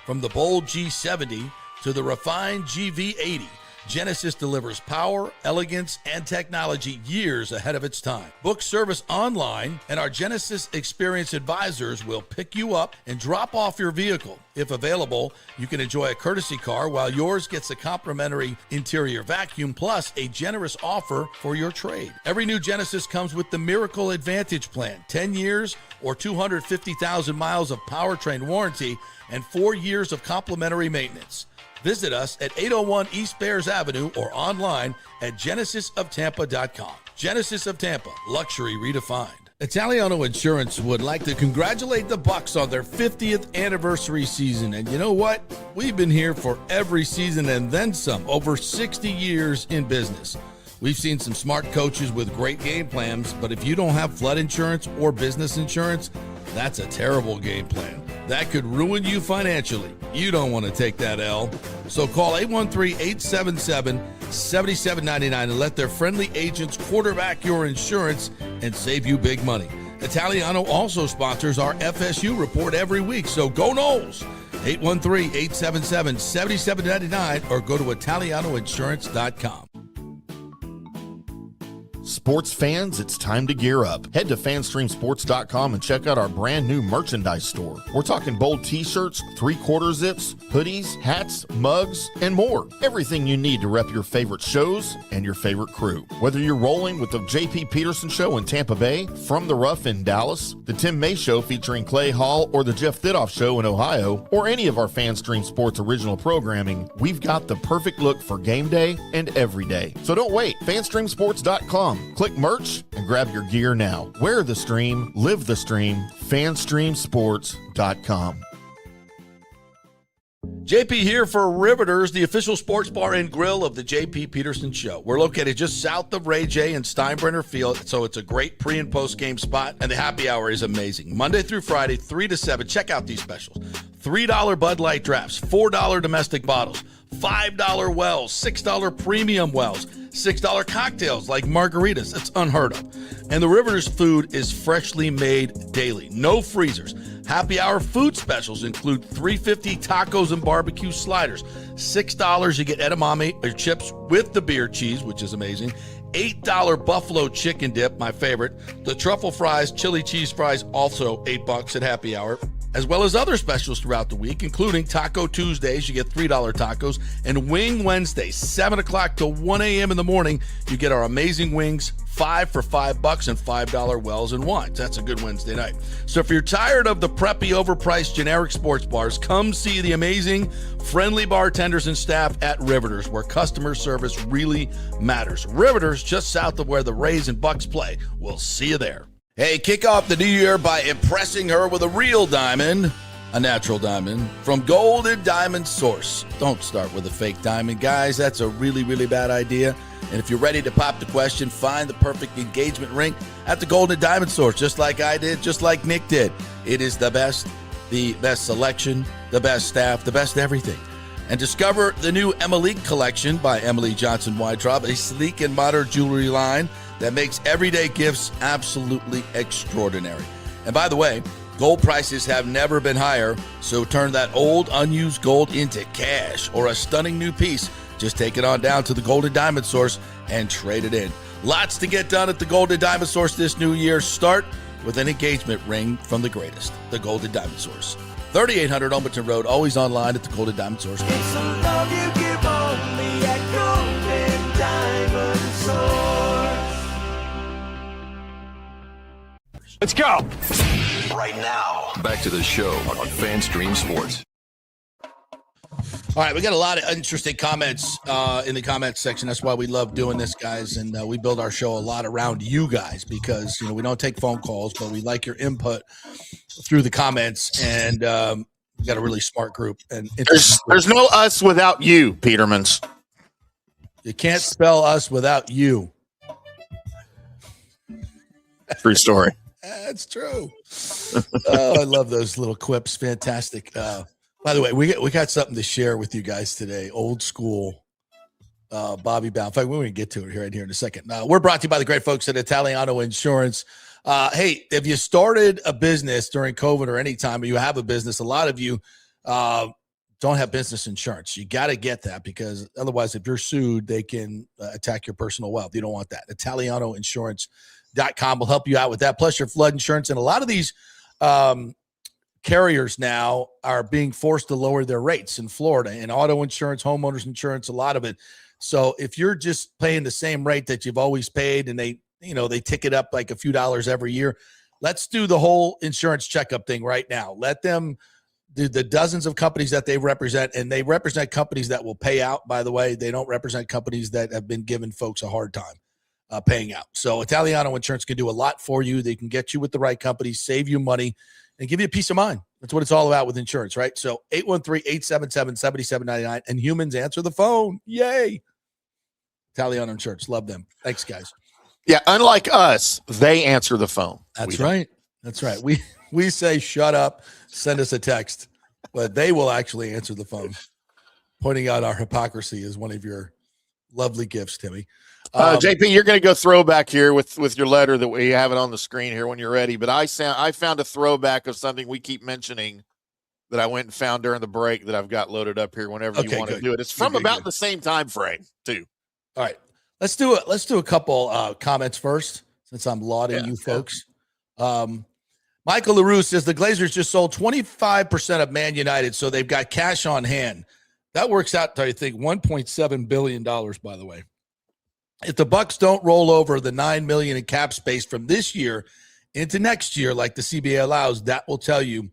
From the bold G70 to the refined GV80, Genesis delivers power, elegance, and technology years ahead of its time. Book service online, and our Genesis Experience advisors will pick you up and drop off your vehicle. If available, you can enjoy a courtesy car while yours gets a complimentary interior vacuum plus a generous offer for your trade. Every new Genesis comes with the Miracle Advantage Plan, 10 years or 250,000 miles of powertrain warranty and 4 years of complimentary maintenance. Visit us at 801 East Bears Avenue or online at genesisoftampa.com. Genesis of Tampa, luxury redefined. Italiano Insurance would like to congratulate the Bucs on their 50th anniversary season. And you know what? We've been here for every season and then some, over 60 years in business. We've seen some smart coaches with great game plans, but if you don't have flood insurance or business insurance, that's a terrible game plan. That could ruin you financially. You don't want to take that L. So call 813-877-7799 and let their friendly agents quarterback your insurance and save you big money. Italiano also sponsors our FSU report every week, so go Noles. 813-877-7799 or go to italianoinsurance.com. Sports fans, it's time to gear up. Head to fanstreamsports.com and check out our brand new merchandise store. We're talking bold t-shirts, 3/4 zips, hoodies, hats, mugs, and more. Everything you need to rep your favorite shows and your favorite crew. Whether you're rolling with the JP Peterson Show in Tampa Bay, From the Rough in Dallas, the Timm May Show featuring Clay Hall, or the Jeff Thidoff Show in Ohio, or any of our Fanstream Sports original programming, we've got the perfect look for game day and every day. So don't wait. fanstreamsports.com. Click merch and grab your gear now. Wear the stream, live the stream, fanstreamsports.com. JP here for Riveters, the official sports bar and grill of the JP Peterson Show. We're located just south of Ray J and Steinbrenner Field, so it's a great pre- and post-game spot, and the happy hour is amazing. Monday through Friday, 3 to 7. Check out these specials. $3 Bud Light drafts, $4 domestic bottles, $5 wells, $6 premium wells, $6 cocktails like margaritas. That's unheard of. And the Riveters food is freshly made daily. No freezers. Happy hour food specials include $3.50 tacos and barbecue sliders. $6 you get edamame or chips with the beer cheese, which is amazing. $8 buffalo chicken dip, my favorite. The truffle fries, chili cheese fries, also $8 at happy hour. As well as other specials throughout the week, including Taco Tuesdays, you get $3 tacos, and Wing Wednesdays, 7 o'clock to 1 a.m. in the morning, you get our amazing wings, 5 for $5 and $5 wells and wines. That's a good Wednesday night. So if you're tired of the preppy, overpriced, generic sports bars, come see the amazing, friendly bartenders and staff at Riveters, where customer service really matters. Riveters, just south of where the Rays and Bucs play. We'll see you there. Hey, kick off the new year by impressing her with a real diamond, a natural diamond, from Golden Diamond Source. Don't start with a fake diamond, guys. That's a really, really bad idea. And if you're ready to pop the question, find the perfect engagement ring at the Golden Diamond Source, just like I did, just like Nick did. It is the best selection, the best staff, the best everything. And discover the new Emily collection by Emily Johnson Weintraub, a sleek and modern jewelry line that makes everyday gifts absolutely extraordinary. And by the way, gold prices have never been higher, so turn that old unused gold into cash or a stunning new piece. Just take it on down to the Golden Diamond Source and trade it in. Lots to get done at the Golden Diamond Source this new year. Start with an engagement ring from the greatest, the Golden Diamond Source. 3800 Alberton Road, always online at the Golden Diamond Source. It's some love you give only at Golden Diamond Source. Let's go. Right now, back to the show on FanStream Sports. All right, we got a lot of interesting comments in the comments section. That's why we love doing this, guys, and we build our show a lot around you guys because, we don't take phone calls, but we like your input through the comments, and we got a really smart group. And There's no us without you, Petermans. You can't spell us without you. True story. That's true. Oh, I love those little quips. Fantastic. By the way, we got something to share with you guys today. Old school Bobby Bound. In fact, we're going to get to it right here in a second. We're brought to you by the great folks at Italiano Insurance. Hey, if you started a business during COVID or any time, or you have a business, a lot of you don't have business insurance. You got to get that because otherwise, if you're sued, they can attack your personal wealth. You don't want that. ItalianoInsurance.com will help you out with that. Plus your flood insurance. And a lot of these carriers now are being forced to lower their rates in Florida and auto insurance, homeowners insurance, a lot of it. So if you're just paying the same rate that you've always paid and they tick it up like a few dollars every year, let's do the whole insurance checkup thing right now. Let them do the dozens of companies that they represent, and they represent companies that will pay out, by the way. They don't represent companies that have been giving folks a hard time. paying out. So Italiano Insurance can do a lot for you. They can get you with the right company, save you money, and give you peace of mind. That's what it's all about with insurance, right? So 813-877-7799, and humans answer the phone. Yay. Italiano Insurance. Love them. Thanks, guys. Yeah, unlike us, they answer the phone. That's right. That's right. We say, shut up, send us a text, but they will actually answer the phone. Pointing out our hypocrisy is one of your lovely gifts, Timmy. JP, you're going to go throwback here with your letter that we have it on the screen here when you're ready. But I found a throwback of something we keep mentioning that I went and found during the break that I've got loaded up here whenever you want to do it. It's from about the same time frame, too. All right. Let's do a couple comments first, since I'm lauding you folks. Michael LaRue says the Glazers just sold 25% of Man United, so they've got cash on hand. That works out to, I think, $1.7 billion, by the way. If the Bucs don't roll over the $9 million in cap space from this year into next year, like the CBA allows, that will tell you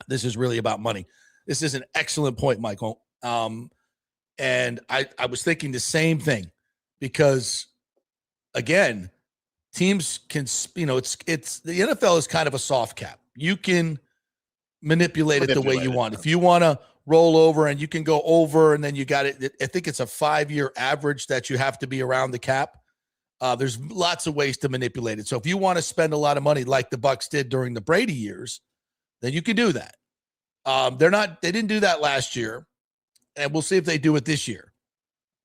this is really about money. This is an excellent point, Michael. And I was thinking the same thing because, again, teams can, it's the NFL is kind of a soft cap. You can manipulate it the way you want. If you want to roll over and you can go over and then you got it. I think it's a 5-year average that you have to be around the cap. There's lots of ways to manipulate it. So if you want to spend a lot of money like the Bucs did during the Brady years, then you can do that. They didn't do that last year, and we'll see if they do it this year.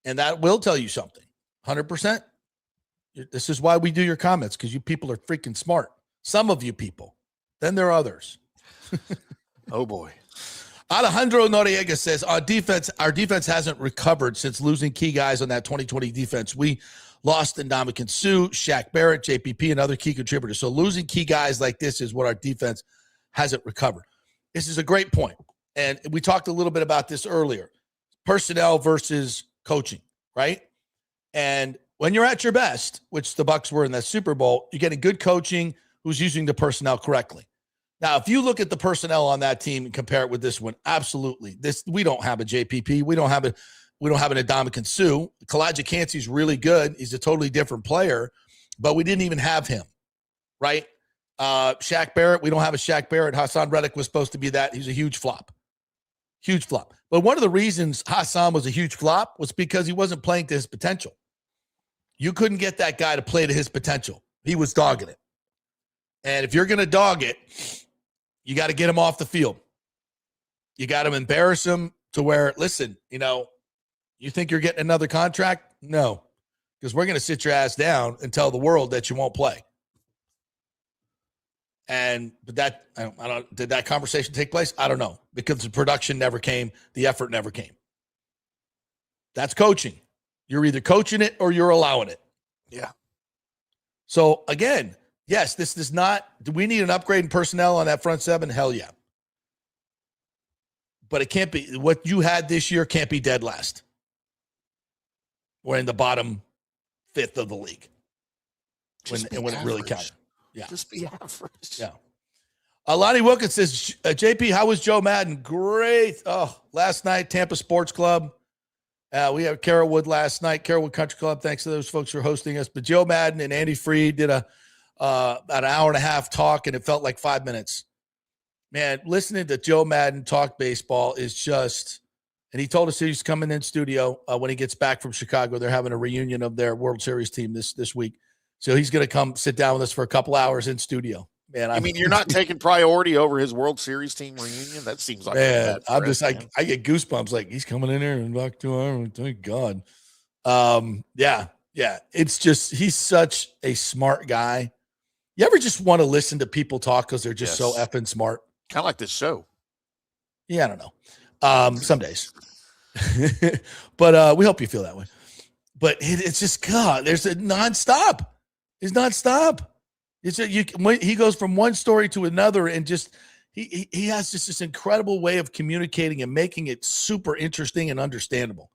And that will tell you something. 100%. This is why we do your comments, because you people are freaking smart. Some of you people. Then there are others. Oh, boy. Alejandro Noriega says, our defense hasn't recovered since losing key guys on that 2020 defense. We lost Ndamukong Suh, Shaq Barrett, JPP, and other key contributors. So losing key guys like this is what our defense hasn't recovered. This is a great point. And we talked a little bit about this earlier. Personnel versus coaching, right? And when you're at your best, which the Bucs were in that Super Bowl, you're getting good coaching who's using the personnel correctly. Now, if you look at the personnel on that team and compare it with this one, absolutely. We don't have a JPP. We don't have an Ndamukong Suh. Kalijah Kancey's really good. He's a totally different player, but we didn't even have him, right? Shaq Barrett, we don't have a Shaq Barrett. Hassan Reddick was supposed to be that. He's a huge flop. Huge flop. But one of the reasons Hassan was a huge flop was because he wasn't playing to his potential. You couldn't get that guy to play to his potential. He was dogging it. And if you're going to dog it, you got to get him off the field. You got to embarrass him to where, listen, you think you're getting another contract? No, because we're going to sit your ass down and tell the world that you won't play. But did that conversation take place? I don't know, because the production never came. The effort never came. That's coaching. You're either coaching it or you're allowing it. Yeah. So again, yes, this does not, do we need an upgrade in personnel on that front seven? Hell yeah. But it can't be, what you had this year can't be dead last. We're in the bottom fifth of the league. When it really counted. Yeah. Just be average. Yeah. Lonnie Wilkins says, JP, how was Joe Madden? Great. Oh, last night, Tampa Sports Club. We have Carrollwood last night, Carrollwood Country Club. Thanks to those folks for hosting us. But Joe Madden and Andy Freed did about an hour and a half talk, and it felt like 5 minutes. Man, listening to Joe Madden talk baseball is just, and he told us he's coming in studio when he gets back from Chicago. They're having a reunion of their World Series team this week. So he's going to come sit down with us for a couple hours in studio. Man, I mean, you're not taking priority over his World Series team reunion? That seems like I'm just like, I get goosebumps. Like, he's coming in here and back 2 hours. Thank God. Yeah. It's just, he's such a smart guy. You ever just want to listen to people talk because they're just so effing smart? Kind of like this show. Yeah, I don't know. Some days. But we hope you feel that way. But it's just, God, there's a nonstop. It's nonstop. He goes from one story to another, and just he has just this incredible way of communicating and making it super interesting and understandable.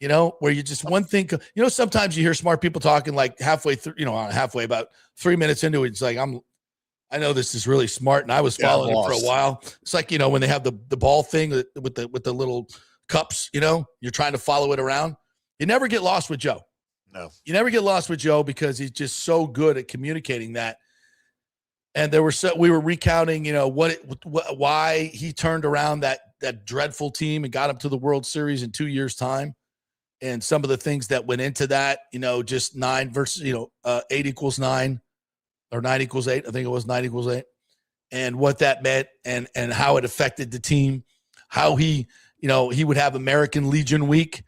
Where you just one thing. Sometimes you hear smart people talking like halfway through. Halfway, about 3 minutes into it, it's like I know this is really smart, and I was following it for a while. It's like when they have the ball thing with the little cups. You're trying to follow it around. You never get lost with Joe. No. You never get lost with Joe because he's just so good at communicating that. And we were recounting, why he turned around that dreadful team and got them to the World Series in 2 years' time. And some of the things that went into that, just 9 versus, 8 equals 9 or 9 equals 8. I think it was 9 equals 8. And what that meant and how it affected the team, how he would have American Legion week,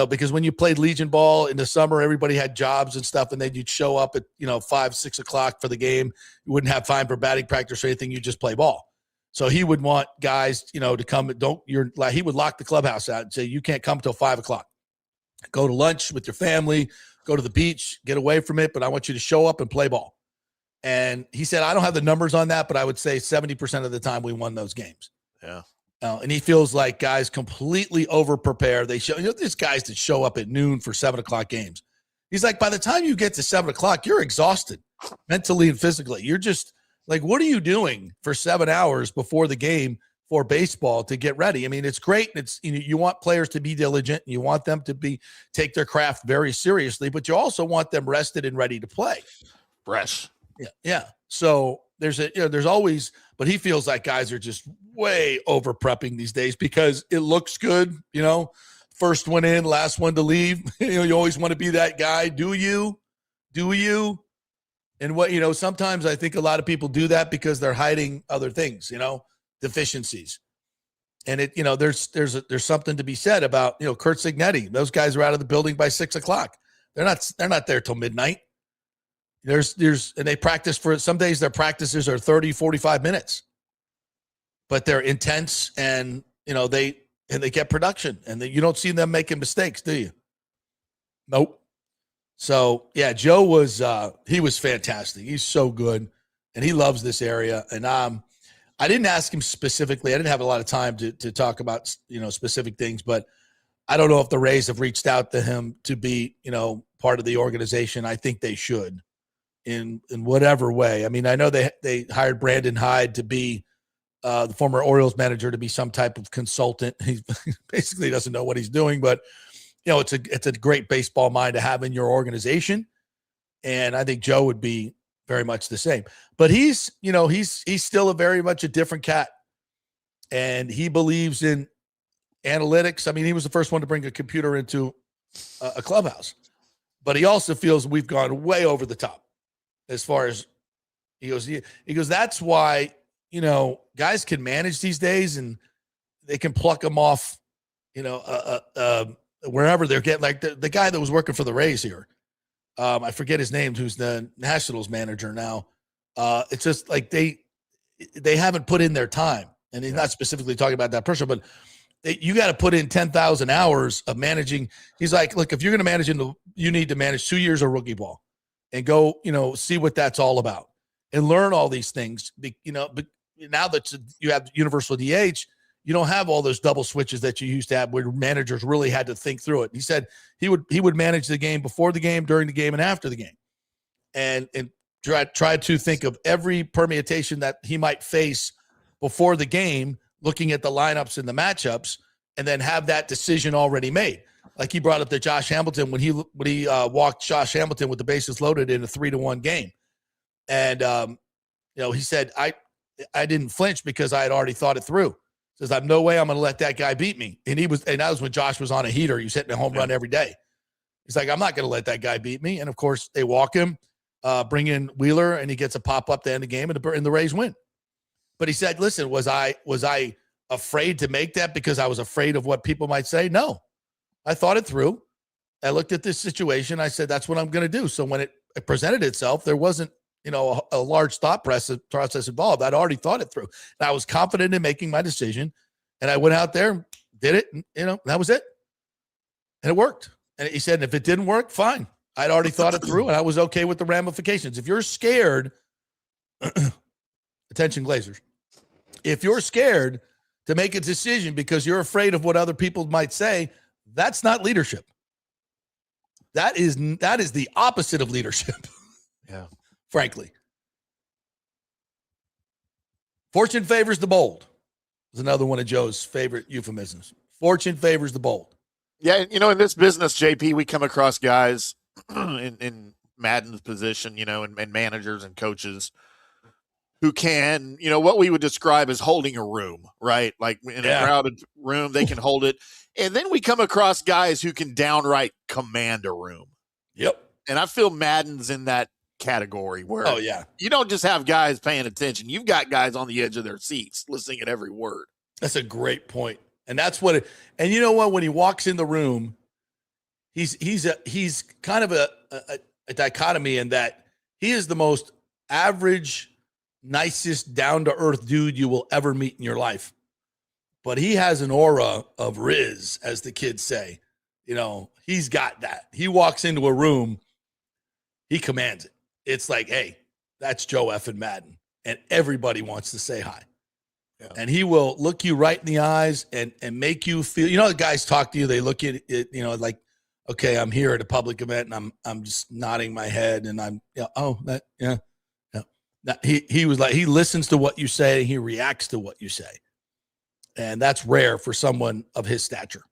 because when you played Legion ball in the summer, everybody had jobs and stuff, and then you'd show up at, 5, 6 o'clock for the game. You wouldn't have time for batting practice or anything. You just play ball. So he would want guys, to come. He would lock the clubhouse out and say, you can't come till 5 o'clock. Go to lunch with your family, go to the beach, get away from it, but I want you to show up and play ball. And he said, I don't have the numbers on that, but I would say 70% of the time we won those games. Yeah. And he feels like guys completely over-prepare. They show, there's guys that show up at noon for 7 o'clock games. He's like, by the time you get to 7 o'clock, you're exhausted mentally and physically. You're just like, what are you doing for 7 hours before the game for baseball to get ready? I mean, it's great. It's, you want players to be diligent and you want them to take their craft very seriously, but you also want them rested and ready to play. Fresh. Yeah. So there's always, but he feels like guys are just way over prepping these days because it looks good. First one in, last one to leave. You always want to be that guy. Do you? And what, sometimes I think a lot of people do that because they're hiding other things, deficiencies. And there's something to be said about, Kurt Signetti. Those guys are out of the building by 6 o'clock. They're not there till midnight. And they practice for, some days their practices are 30, 45 minutes, but they're intense and, they get production and you don't see them making mistakes, do you? Nope. So yeah, Joe he was fantastic. He's so good and he loves this area. And, I didn't ask him specifically. I didn't have a lot of time to talk about, specific things, but I don't know if the Rays have reached out to him to be, part of the organization. I think they should. In whatever way. I mean, I know they hired Brandon Hyde to be the former Orioles manager, to be some type of consultant. He basically doesn't know what he's doing, but it's a great baseball mind to have in your organization. And I think Joe would be very much the same. But he's still very much a different cat. And he believes in analytics. I mean, he was the first one to bring a computer into a clubhouse. But he also feels we've gone way over the top. As far as he goes, that's why, guys can manage these days and they can pluck them off, wherever they're getting, like the guy that was working for the Rays here. I forget his name, who's the Nationals manager now. It's just like they haven't put in their time. And he's not specifically talking about that person, but you got to put in 10,000 hours of managing. He's like, look, if you're going to manage you need to manage 2 years of rookie ball. And go, see what that's all about and learn all these things. But now that you have universal DH, you don't have all those double switches that you used to have where managers really had to think through it. He said he would manage the game before the game, during the game, and after the game. And try to think of every permutation that he might face before the game, looking at the lineups and the matchups, and then have that decision already made. Like he brought up the Josh Hamilton when he walked Josh Hamilton with the bases loaded in a 3-1 game. And, he said, I didn't flinch because I had already thought it through. Says, I'm no way I'm going to let that guy beat me. And that was when Josh was on a heater. He was hitting a home run every day. He's like, I'm not going to let that guy beat me. And of course they walk him, bring in Wheeler, and he gets a pop up to end the game and the Rays win. But he said, listen, was I afraid to make that because I was afraid of what people might say? No. I thought it through. I looked at this situation. I said, that's what I'm going to do. So when it presented itself, there wasn't, a large thought process involved. I'd already thought it through. And I was confident in making my decision. And I went out there, did it, and, that was it. And it worked. And he said, if it didn't work, fine. I'd already thought it through, and I was okay with the ramifications. If you're scared, attention Glazers, if you're scared to make a decision because you're afraid of what other people might say, that's not leadership. That is the opposite of leadership. Yeah. Frankly. Fortune favors the bold is another one of Joe's favorite euphemisms. Fortune favors the bold. Yeah, in this business, JP, we come across guys in Madden's position, and managers and coaches who can, what we would describe as holding a room, right? Like in a crowded room, they can hold it. And then we come across guys who can downright command a room. Yep. And I feel Madden's in that category where you don't just have guys paying attention. You've got guys on the edge of their seats listening at every word. That's a great point. And that's what and you know what, when he walks in the room, he's kind of a dichotomy in that he is the most average, nicest, down-to-earth dude you will ever meet in your life. But he has an aura of Riz, as the kids say. He's got that. He walks into a room, he commands it. It's like, hey, that's Joe effing Madden. And everybody wants to say hi. Yeah. And he will look you right in the eyes and make you feel, the guys talk to you, they look at it, like, okay, I'm here at a public event and I'm just nodding my head and I'm, He was like, he listens to what you say, he reacts to what you say. And that's rare for someone of his stature.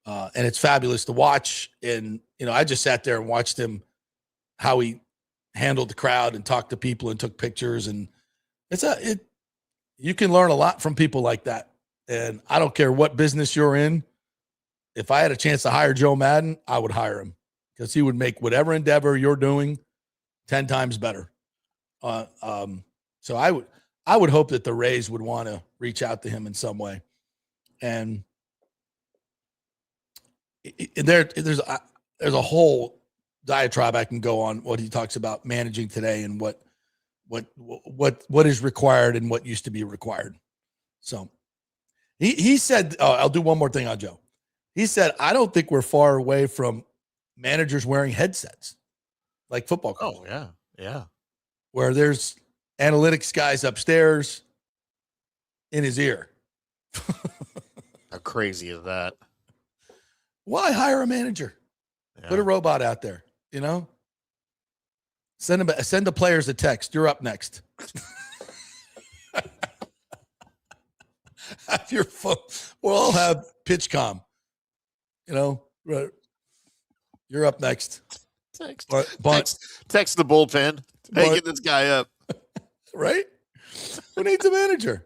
And it's fabulous to watch. And, I just sat there and watched him, how he handled the crowd and talked to people and took pictures. And you can learn a lot from people like that. And I don't care what business you're in. If I had a chance to hire Joe Madden, I would hire him because he would make whatever endeavor you're doing 10 times better. So I would hope that the Rays would want to reach out to him in some way. And there's a whole diatribe I can go on what he talks about managing today and what is required and what used to be required. So he said, I'll do one more thing on Joe. He said, I don't think we're far away from managers wearing headsets like football coaches. Oh, yeah. Yeah. Where there's analytics guys upstairs in his ear. How crazy is that? Why hire a manager? Yeah. Put a robot out there, Send the players a text. You're up next. Have your phone. We'll all have PitchCom. You're up next. Text the bullpen. Hey, get this guy up. Right? Who needs a manager?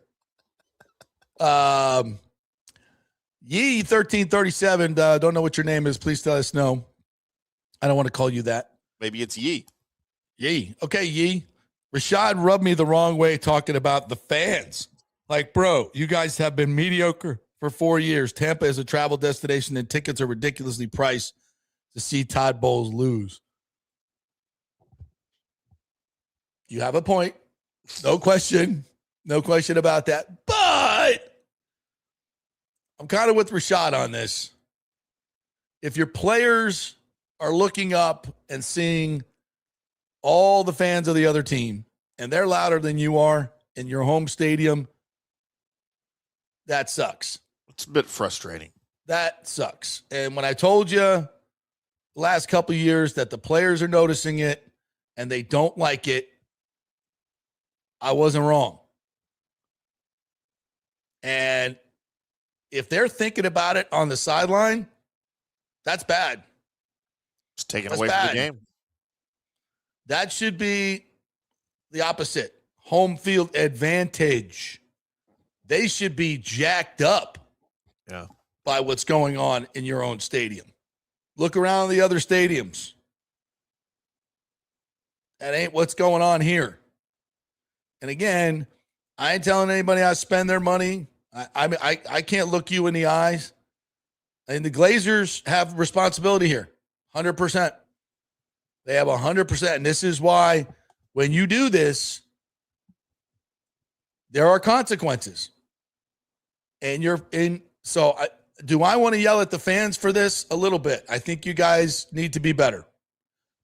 Yee 1337. Don't know what your name is. Please tell us no. I don't want to call you that. Maybe it's Yee. Yee. Okay, Yee. Rashad rubbed me the wrong way talking about the fans. Like, bro, you guys have been mediocre for 4 years. Tampa is a travel destination and tickets are ridiculously priced to see Todd Bowles lose. You have a point. No question. No question about that. But I'm kind of with Rashad on this. If your players are looking up and seeing all the fans of the other team and they're louder than you are in your home stadium, that sucks. It's a bit frustrating. That sucks. And when I told you the last couple of years that the players are noticing it and they don't like it, I wasn't wrong. And if they're thinking about it on the sideline, that's bad. It's taken away from the game. That should be the opposite. Home field advantage. They should be jacked up by what's going on in your own stadium. Look around the other stadiums. That ain't what's going on here. And again, I ain't telling anybody how to spend their money. I can't look you in the eyes. And the Glazers have responsibility here, 100%. They have 100%. And this is why when you do this, there are consequences. And do I want to yell at the fans for this? A little bit. I think you guys need to be better.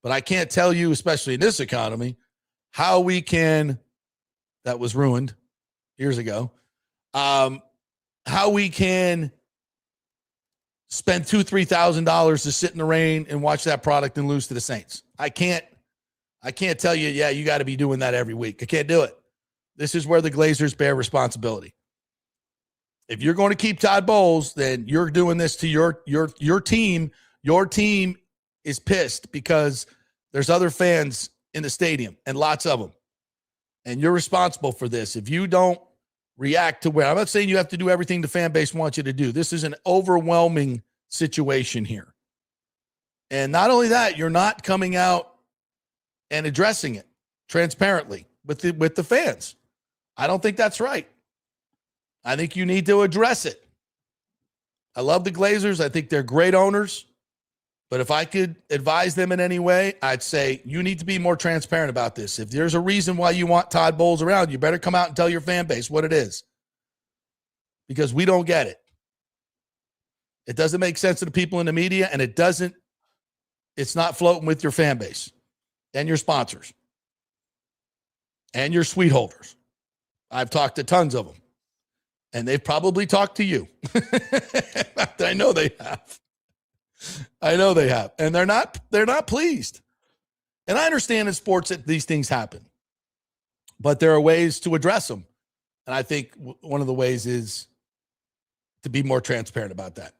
But I can't tell you, especially in this economy, how we can, that was ruined years ago, how we can spend $2,000-$3,000 to sit in the rain and watch that product and lose to the Saints. I can't tell you, you got to be doing that every week. I can't do it. This is where the Glazers bear responsibility. If you're going to keep Todd Bowles, then you're doing this to your team. Your team is pissed because there's other fans in the stadium and lots of them. And you're responsible for this. If you don't react to where, I'm not saying you have to do everything the fan base wants you to do. This is an overwhelming situation here. And not only that, you're not coming out and addressing it transparently with the fans. I don't think that's right. I think you need to address it. I love the Glazers. I think they're great owners. But if I could advise them in any way, I'd say you need to be more transparent about this. If there's a reason why you want Todd Bowles around, you better come out and tell your fan base what it is. Because we don't get it. It doesn't make sense to the people in the media, and it's not floating with your fan base and your sponsors and your suite holders. I've talked to tons of them, and they've probably talked to you. I know they have. And they're not pleased. And I understand in sports that these things happen, but there are ways to address them. And I think one of the ways is to be more transparent about that.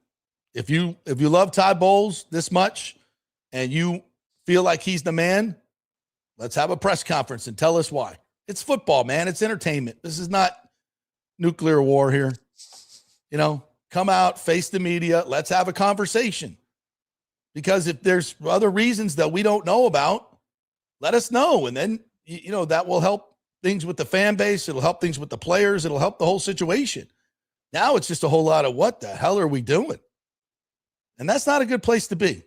If you love Todd Bowles this much and you feel like he's the man, let's have a press conference and tell us why. It's football, man. It's entertainment. This is not nuclear war here. Come out, face the media. Let's have a conversation. Because if there's other reasons that we don't know about, let us know. And then, that will help things with the fan base. It'll help things with the players. It'll help the whole situation. Now it's just a whole lot of what the hell are we doing? And that's not a good place to be.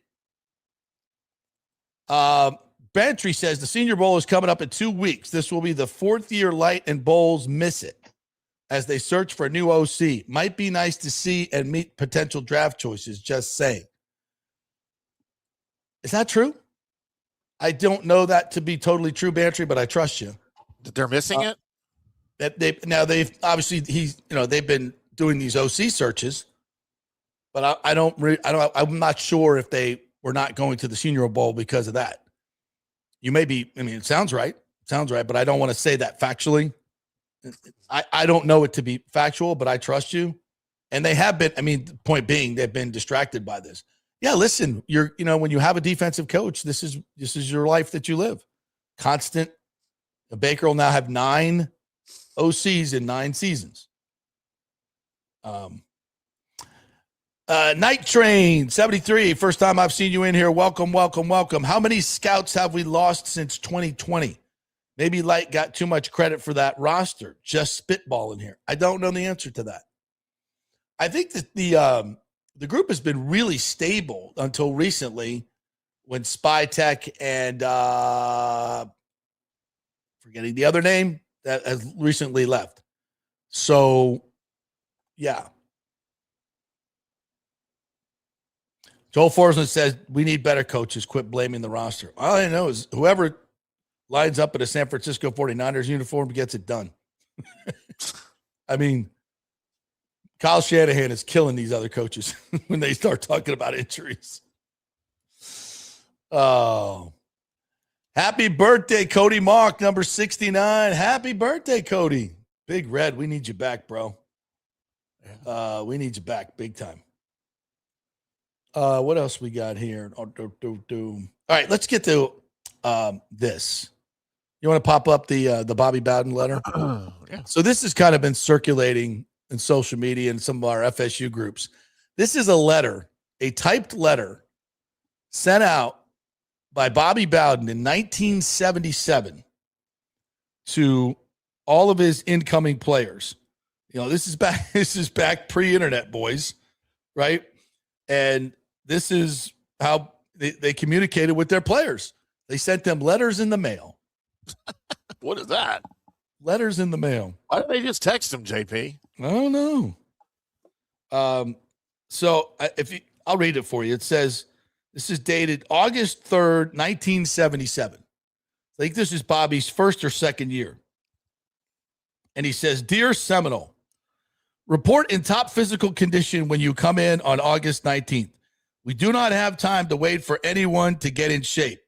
Bantry says the Senior Bowl is coming up in 2 weeks. This will be the fourth year Light and Bowles miss it as they search for a new OC. Might be nice to see and meet potential draft choices, just saying. Is that true? I don't know that to be totally true, Bantry, but I trust you. They're missing it? They've obviously they've been doing these OC searches, but I'm not sure if they were not going to the Senior Bowl because of that. You may be, it sounds right. But I don't want to say that factually. I don't know it to be factual, but I trust you. And they have been, the point being, they've been distracted by this. Yeah, listen, when you have a defensive coach, this is your life that you live. Constant. Baker will now have 9 OCs in 9 seasons. Night Train 73. First time I've seen you in here. Welcome. How many scouts have we lost since 2020? Maybe Light got too much credit for that roster. Just spitballing here. I don't know the answer to that. I think that the group has been really stable until recently when Spy Tech and forgetting the other name that has recently left. So, yeah. Joel Forsman says, we need better coaches. Quit blaming the roster. All I know is whoever lines up in a San Francisco 49ers uniform gets it done. Kyle Shanahan is killing these other coaches when they start talking about injuries. Oh. Happy birthday, Cody Mock, number 69. Happy birthday, Cody. Big Red, we need you back, bro. We need you back big time. What else we got here? All right, let's get to this. You want to pop up the Bobby Bowden letter? Yeah. So this has kind of been circulating in social media and some of our FSU groups. This is a letter, a typed letter sent out by Bobby Bowden in 1977 to all of his incoming players. This is back pre-internet, boys, right? And this is how they communicated with their players. They sent them letters in the mail. What is that? Letters in the mail. Why didn't they just text them, JP? I don't know. So I'll read it for you. It says, this is dated August 3rd, 1977. I think this is Bobby's first or second year. And he says, Dear Seminole, report in top physical condition when you come in on August 19th. We do not have time to wait for anyone to get in shape.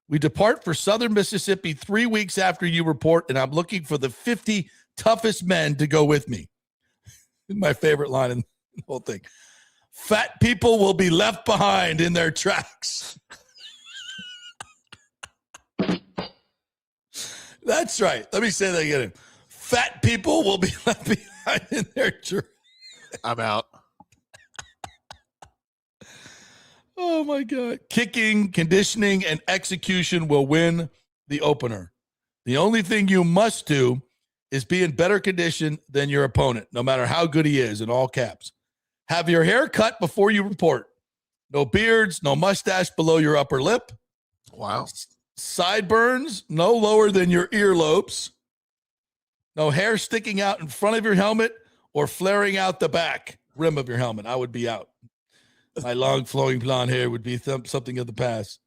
We depart for Southern Mississippi 3 weeks after you report, and I'm looking for the 50 toughest men to go with me. My favorite line in the whole thing. Fat people will be left behind in their tracks. That's right. Let me say that again. Fat people will be left behind in their journey. I'm out. Oh, my God. Kicking, conditioning, and execution will win the opener. The only thing you must do is be in better condition than your opponent, no matter how good he is, in all caps. Have your hair cut before you report. No beards, no mustache below your upper lip. Wow. Sideburns, no lower than your earlobes. No hair sticking out in front of your helmet or flaring out the back rim of your helmet. I would be out. My long flowing blonde hair would be something of the past.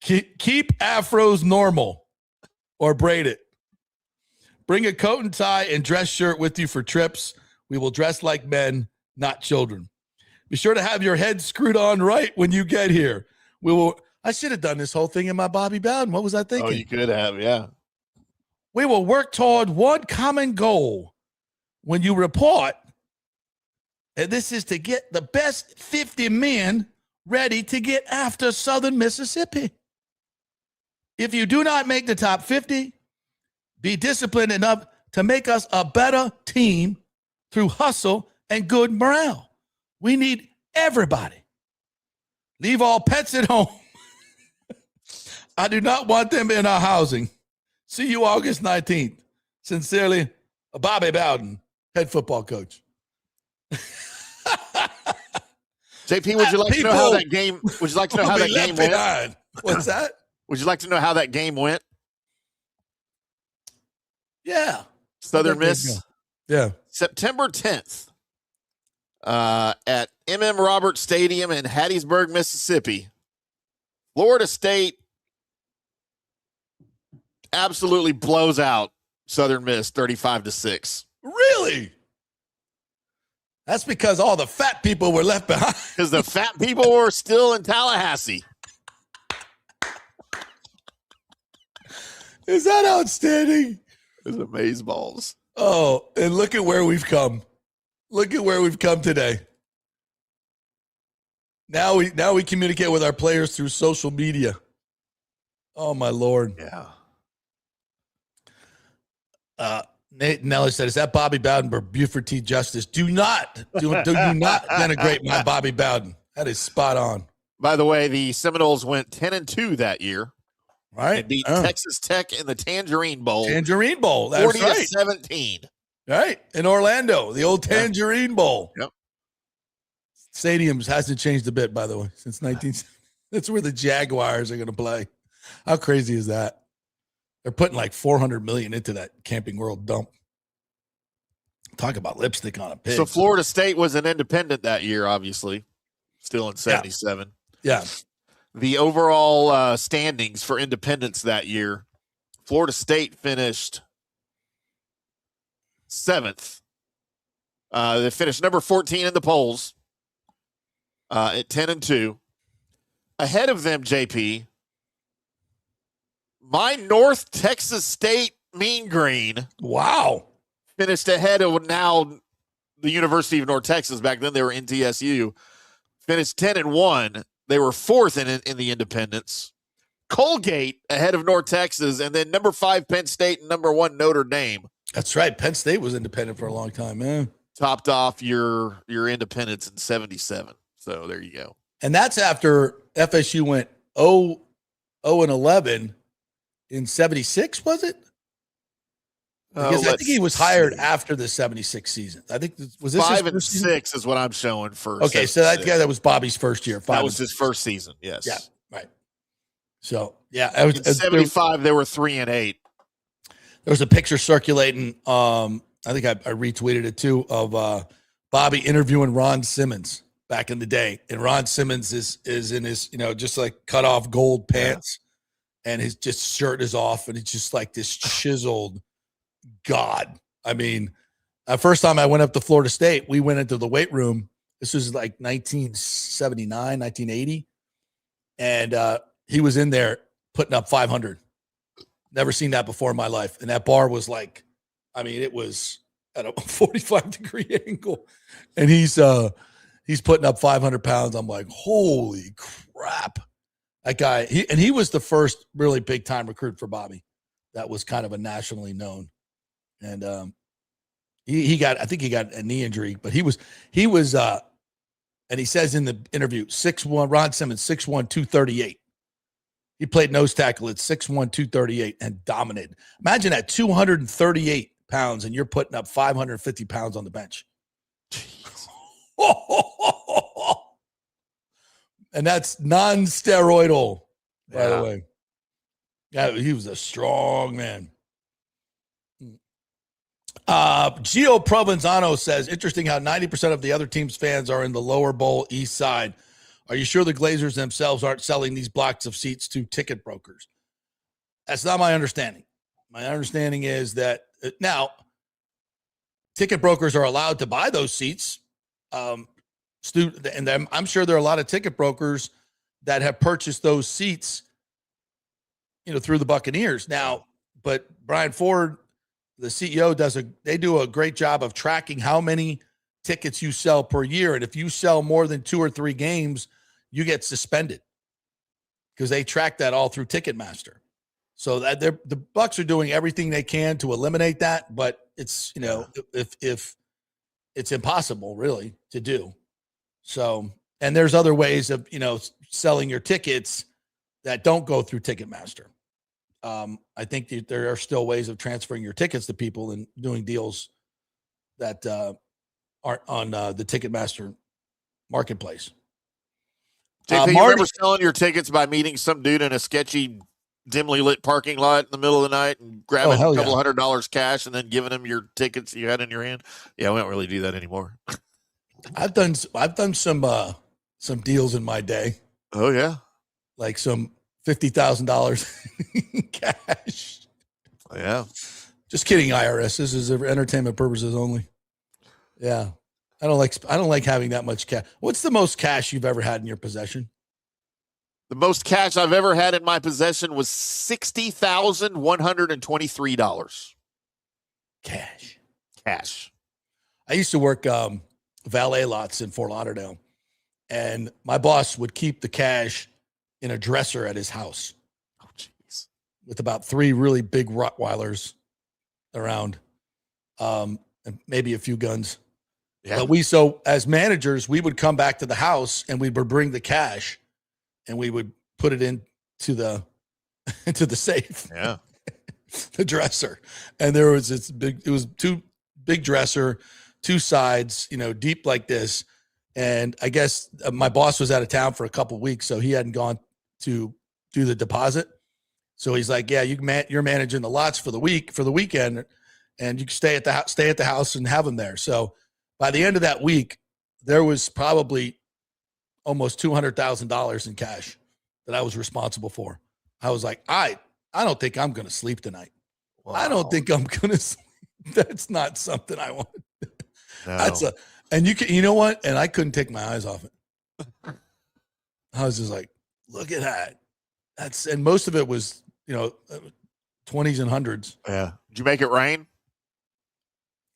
Keep afros normal or braid it. Bring a coat and tie and dress shirt with you for trips. We will dress like men, not children. Be sure to have your head screwed on right when you get here. I should have done this whole thing in my Bobby Bowden. What was I thinking? Oh, you could have, yeah. We will work toward one common goal when you report, and this is to get the best 50 men ready to get after Southern Mississippi. If you do not make the top 50, be disciplined enough to make us a better team through hustle and good morale. We need everybody. Leave all pets at home. I do not want them in our housing. See you August 19th. Sincerely, Bobby Bowden, head football coach. JP, would you like to know how that game? Would you like to know how that game went? What's that? Would you like to know how that game went? Yeah. Southern Miss. Yeah. September 10th at Roberts Stadium in Hattiesburg, Mississippi. Florida State absolutely blows out Southern Miss 35-6. Really? That's because all the fat people were left behind. Because the fat people were still in Tallahassee. Is that outstanding? It's amazeballs. Oh, and look at where we've come. Look at where we've come today. Now we communicate with our players through social media. Oh, my Lord. Yeah. Nate Nelly said, is that Bobby Bowden or Buford T. Justice? Do not denigrate my Bobby Bowden. That is spot on. By the way, the Seminoles went 10-2 that year. Right. And beat Texas Tech in the Tangerine Bowl. Tangerine Bowl. That's 40-17. Right. In Orlando, the old Tangerine Bowl. Yep. Stadiums hasn't changed a bit, by the way, since 1970. That's where the Jaguars are going to play. How crazy is that? They're putting like $400 million into that Camping World dump. Talk about lipstick on a pig. So Florida State was an independent that year, obviously, still in 77. Yeah. The overall standings for independence that year, Florida State finished 7th. They finished number 14 in the polls at 10-2. Ahead of them, JP, my North Texas State Mean Green. Wow. Finished ahead of now the University of North Texas. Back then they were NTSU. Finished 10-1. They were 4th in the independents. Colgate ahead of North Texas, and then number 5 Penn State and number 1 Notre Dame. That's right. Penn State was independent for a long time, man. Topped off your independence in 77. So there you go. And that's after FSU went 0-11 in 76, was it? Because I think he was hired after the 76 season. I think was this 5-6 is what I'm showing for. Okay, so that was Bobby's first year. That was his first season. Yes. Yeah. Right. So yeah, in 75 they were 3-8. There was a picture circulating. I think I retweeted it too of Bobby interviewing Ron Simmons back in the day, and Ron Simmons is in his just like cut off gold pants, and his just shirt is off, and it's just like this chiseled. God, I mean, first time I went up to Florida State, we went into the weight room. This was like 1979, 1980. And he was in there putting up 500. Never seen that before in my life. And that bar was like, I mean, it was at a 45-degree angle. And he's putting up 500 pounds. I'm like, holy crap. That guy, he was the first really big time recruit for Bobby. that was kind of a nationally known. And I think he got a knee injury, but he was and he says in the interview, 6'1", Ron Simmons, 6'1", 238. He played nose tackle at 6'1", 238 and dominated. Imagine that, 238 pounds, and you're putting up 550 pounds on the bench. And that's non-steroidal, by the way. Yeah, he was a strong man. Gio Provenzano says, interesting how 90% of the other team's fans are in the lower bowl east side. Are you sure the Glazers themselves aren't selling these blocks of seats to ticket brokers? That's not my understanding. My understanding is that now ticket brokers are allowed to buy those seats. And I'm sure there are a lot of ticket brokers that have purchased those seats, through the Buccaneers. Now, but Brian Ford, the CEO, they do a great job of tracking how many tickets you sell per year. And if you sell more than 2 or 3 games, you get suspended because they track that all through Ticketmaster. So that the Bucs are doing everything they can to eliminate that, but it's, if it's impossible really to do. So, and there's other ways of, selling your tickets that don't go through Ticketmaster. I think that there are still ways of transferring your tickets to people and doing deals that aren't on the Ticketmaster marketplace. JP, you remember selling your tickets by meeting some dude in a sketchy, dimly lit parking lot in the middle of the night and grabbing a couple $100 cash and then giving him your tickets you had in your hand? Yeah, we don't really do that anymore. I've done some deals in my day. Oh yeah, like some $50,000 cash. Yeah. Just kidding, IRS. This is for entertainment purposes only. Yeah. I don't like having that much cash. What's the most cash you've ever had in your possession? The most cash I've ever had in my possession was $60,123. Cash. I used to work valet lots in Fort Lauderdale, and my boss would keep the cash in a dresser at his house. Oh, jeez. With about 3 really big Rottweilers around, and maybe a few guns. Yeah. But so as managers, we would come back to the house and we would bring the cash and we would put it into the safe. Yeah. The dresser. And there was it was 2 big dresser, 2 sides, deep like this. And I guess my boss was out of town for a couple of weeks, so he hadn't gone to do the deposit. So he's like, yeah, you're managing the lots for the weekend, and you can stay at the house and have them there. So by the end of that week, there was probably almost $200,000 in cash that I was responsible for. I was like, I don't think I'm going to sleep tonight. Wow. I don't think I'm going to sleep. That's not something I want. No. And you know what? And I couldn't take my eyes off it. I was just like, look at that. And most of it was, 20s and hundreds. Yeah. Did you make it rain?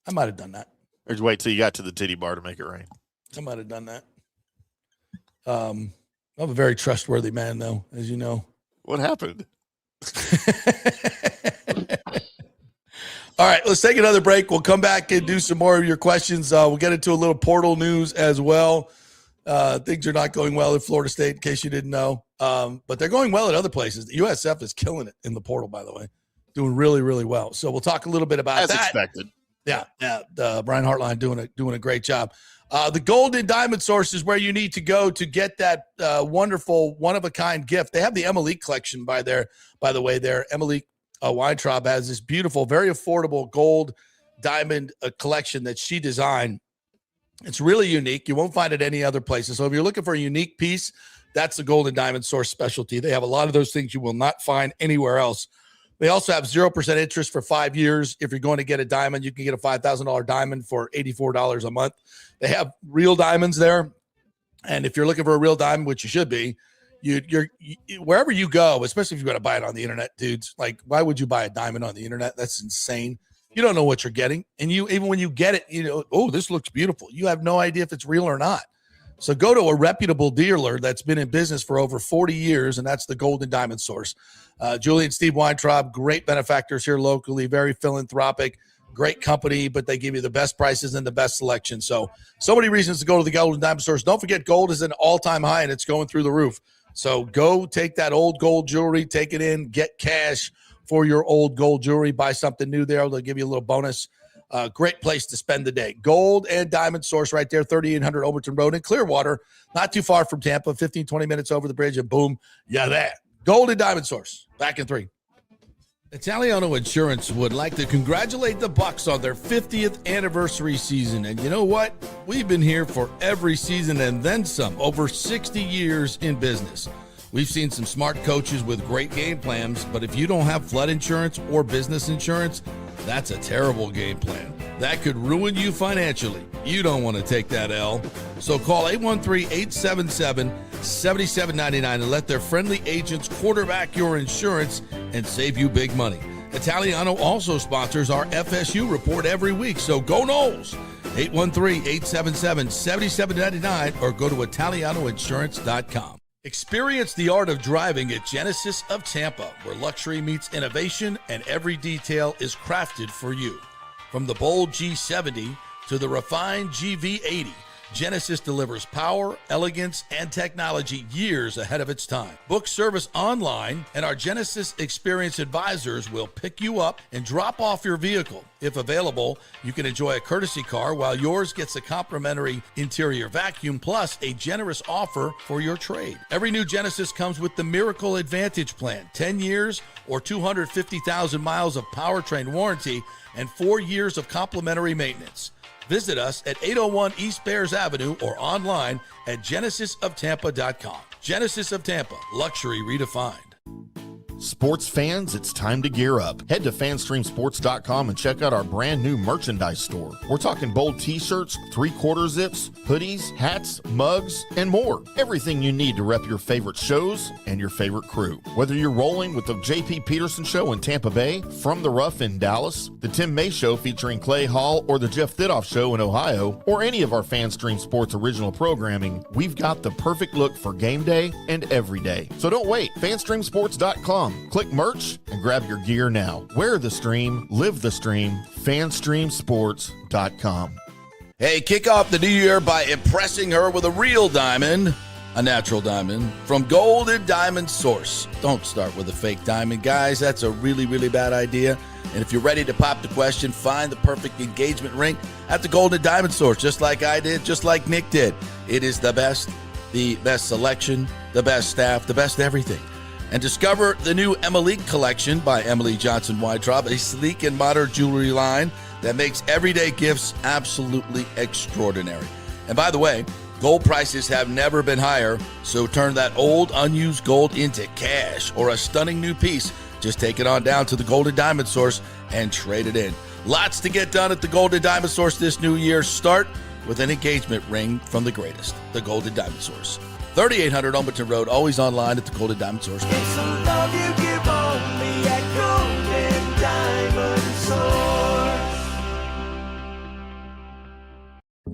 I might have done that. Or did you wait till you got to the titty bar to make it rain? I might have done that. I'm a very trustworthy man, though, as you know. What happened? All right, let's take another break. We'll come back and do some more of your questions. We'll get into a little portal news as well. Things are not going well at Florida State, in case you didn't know. But they're going well at other places. The USF is killing it in the portal, by the way. Doing really, really well. So we'll talk a little bit about that. As expected. Yeah. Brian Hartline doing a great job. The Golden Diamond Source is where you need to go to get that wonderful, one-of-a-kind gift. They have the Emily collection by the way. Emily Weintraub has this beautiful, very affordable gold diamond collection that she designed. It's really unique. You won't find it any other places. So if you're looking for a unique piece, that's the Golden Diamond Source specialty. They have a lot of those things you will not find anywhere else. They also have 0% interest for 5 years. If you're going to get a diamond, you can get a $5,000 diamond for $84 a month. They have real diamonds there. And if you're looking for a real diamond, which you should be, you're wherever you go, especially if you're going to buy it on the internet, dudes, like, why would you buy a diamond on the internet? That's insane. You don't know what you're getting. And even when you get it, oh, this looks beautiful. You have no idea if it's real or not. So go to a reputable dealer that's been in business for over 40 years, and that's the Golden Diamond Source. Julie and Steve Weintraub, great benefactors here locally, very philanthropic, great company, but they give you the best prices and the best selection. So many reasons to go to the Golden Diamond Source. Don't forget, gold is an all-time high, and it's going through the roof. So go take that old gold jewelry, take it in, get cash for your old gold jewelry, buy something new there. They'll give you a little bonus. Great place to spend the day. Gold and Diamond Source right there, 3800 Overton Road in Clearwater, not too far from Tampa, 15, 20 minutes over the bridge, and boom, yeah, that. Gold and Diamond Source, back in 3. Italiano Insurance would like to congratulate the Bucs on their 50th anniversary season. And you know what? We've been here for every season and then some, over 60 years in business. We've seen some smart coaches with great game plans, but if you don't have flood insurance or business insurance, that's a terrible game plan. That could ruin you financially. You don't want to take that L. So call 813-877-7799 and let their friendly agents quarterback your insurance and save you big money. Italiano also sponsors our FSU report every week, so go Noles. 813-877-7799 or go to italianoinsurance.com. Experience the art of driving at Genesis of Tampa, where luxury meets innovation and every detail is crafted for you. From the bold G70 to the refined GV80, Genesis delivers power, elegance, and technology years ahead of its time. Book service online, and our Genesis Experience advisors will pick you up and drop off your vehicle. If available, you can enjoy a courtesy car while yours gets a complimentary interior vacuum plus a generous offer for your trade. Every new Genesis comes with the Miracle Advantage Plan, 10 years or 250,000 miles of powertrain warranty and 4 years of complimentary maintenance. Visit us at 801 East Bears Avenue or online at genesisoftampa.com. Genesis of Tampa, luxury redefined. Sports fans, it's time to gear up. Head to fanstreamsports.com and check out our brand new merchandise store. We're talking bold t-shirts, 3/4 zips, hoodies, hats, mugs, and more. Everything you need to rep your favorite shows and your favorite crew. Whether you're rolling with the JP Peterson Show in Tampa Bay, From the Rough in Dallas, the Timm Show featuring Clay Hall, or the Jeff Thidoff Show in Ohio, or any of our Fanstream Sports original programming, we've got the perfect look for game day and every day. So don't wait. fanstreamsports.com. Click merch and grab your gear now. Wear the stream, live the stream, fanstreamsports.com. Hey, kick off the new year by impressing her with a real diamond, a natural diamond from Golden Diamond Source. Don't start with a fake diamond, guys. That's a really, really bad idea. And if you're ready to pop the question, find the perfect engagement ring at the Golden Diamond Source, just like I did, just like Nick did. It is the best selection, the best staff, the best everything. And discover the new Emily collection by Emily Johnson Weintraub, a sleek and modern jewelry line that makes everyday gifts absolutely extraordinary. And by the way, gold prices have never been higher, so turn that old unused gold into cash or a stunning new piece. Just take it on down to the Golden Diamond Source and trade it in. Lots to get done at the Golden Diamond Source this new year. Start with an engagement ring from the greatest, the Golden Diamond Source. 3800 Overton Road, always online at the Golden Diamond Source. It's a love you give only at Golden Diamond Source.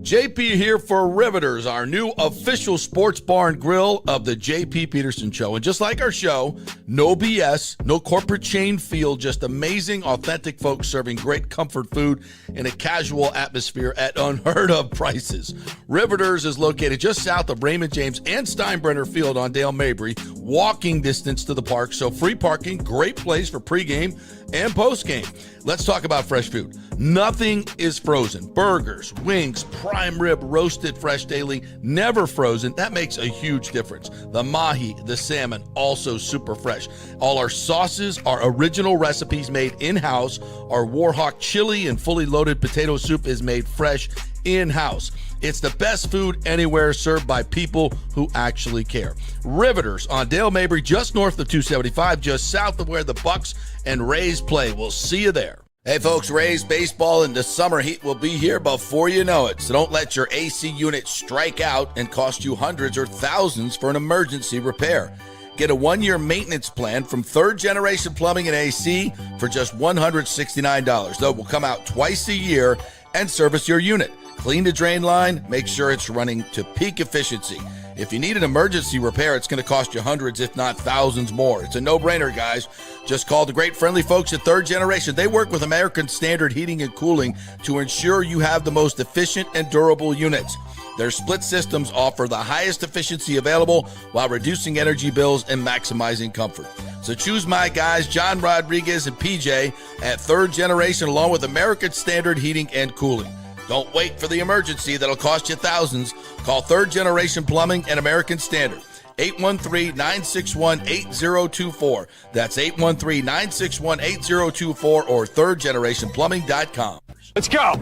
JP here for Riveters, our new official sports bar and grill of the JP Peterson Show. And just like our show, no BS, no corporate chain feel, just amazing, authentic folks serving great comfort food in a casual atmosphere at unheard of prices. Riveters is located just south of Raymond James and Steinbrenner Field on Dale Mabry, walking distance to the park, so free parking, great place for pregame and postgame. Let's talk about fresh food. Nothing is frozen. Burgers, wings, prime rib, roasted fresh daily, never frozen. That makes a huge difference. The mahi, the salmon, also super fresh. All our sauces are original recipes made in-house. Our Warhawk chili and fully loaded potato soup is made fresh in-house. It's the best food anywhere, served by people who actually care. Riveters on Dale Mabry, just north of 275, just south of where the Bucs and Rays play. We'll see you there. Hey folks, Rays baseball and the summer heat will be here before you know it. So don't let your AC unit strike out and cost you hundreds or thousands for an emergency repair. Get a 1-year maintenance plan from Third Generation Plumbing and AC for just $169. Though will come out twice a year and service your unit. Clean the drain line, make sure it's running to peak efficiency. If you need an emergency repair, it's going to cost you hundreds, if not thousands more. It's a no-brainer, guys. Just call the great friendly folks at Third Generation. They work with American Standard Heating and Cooling to ensure you have the most efficient and durable units. Their split systems offer the highest efficiency available while reducing energy bills and maximizing comfort. So choose my guys, John Rodriguez and PJ at Third Generation, along with American Standard Heating and Cooling. Don't wait for the emergency that'll cost you thousands. Call Third Generation Plumbing and American Standard. 813-961-8024. That's 813-961-8024 or thirdgenerationplumbing.com. Let's go.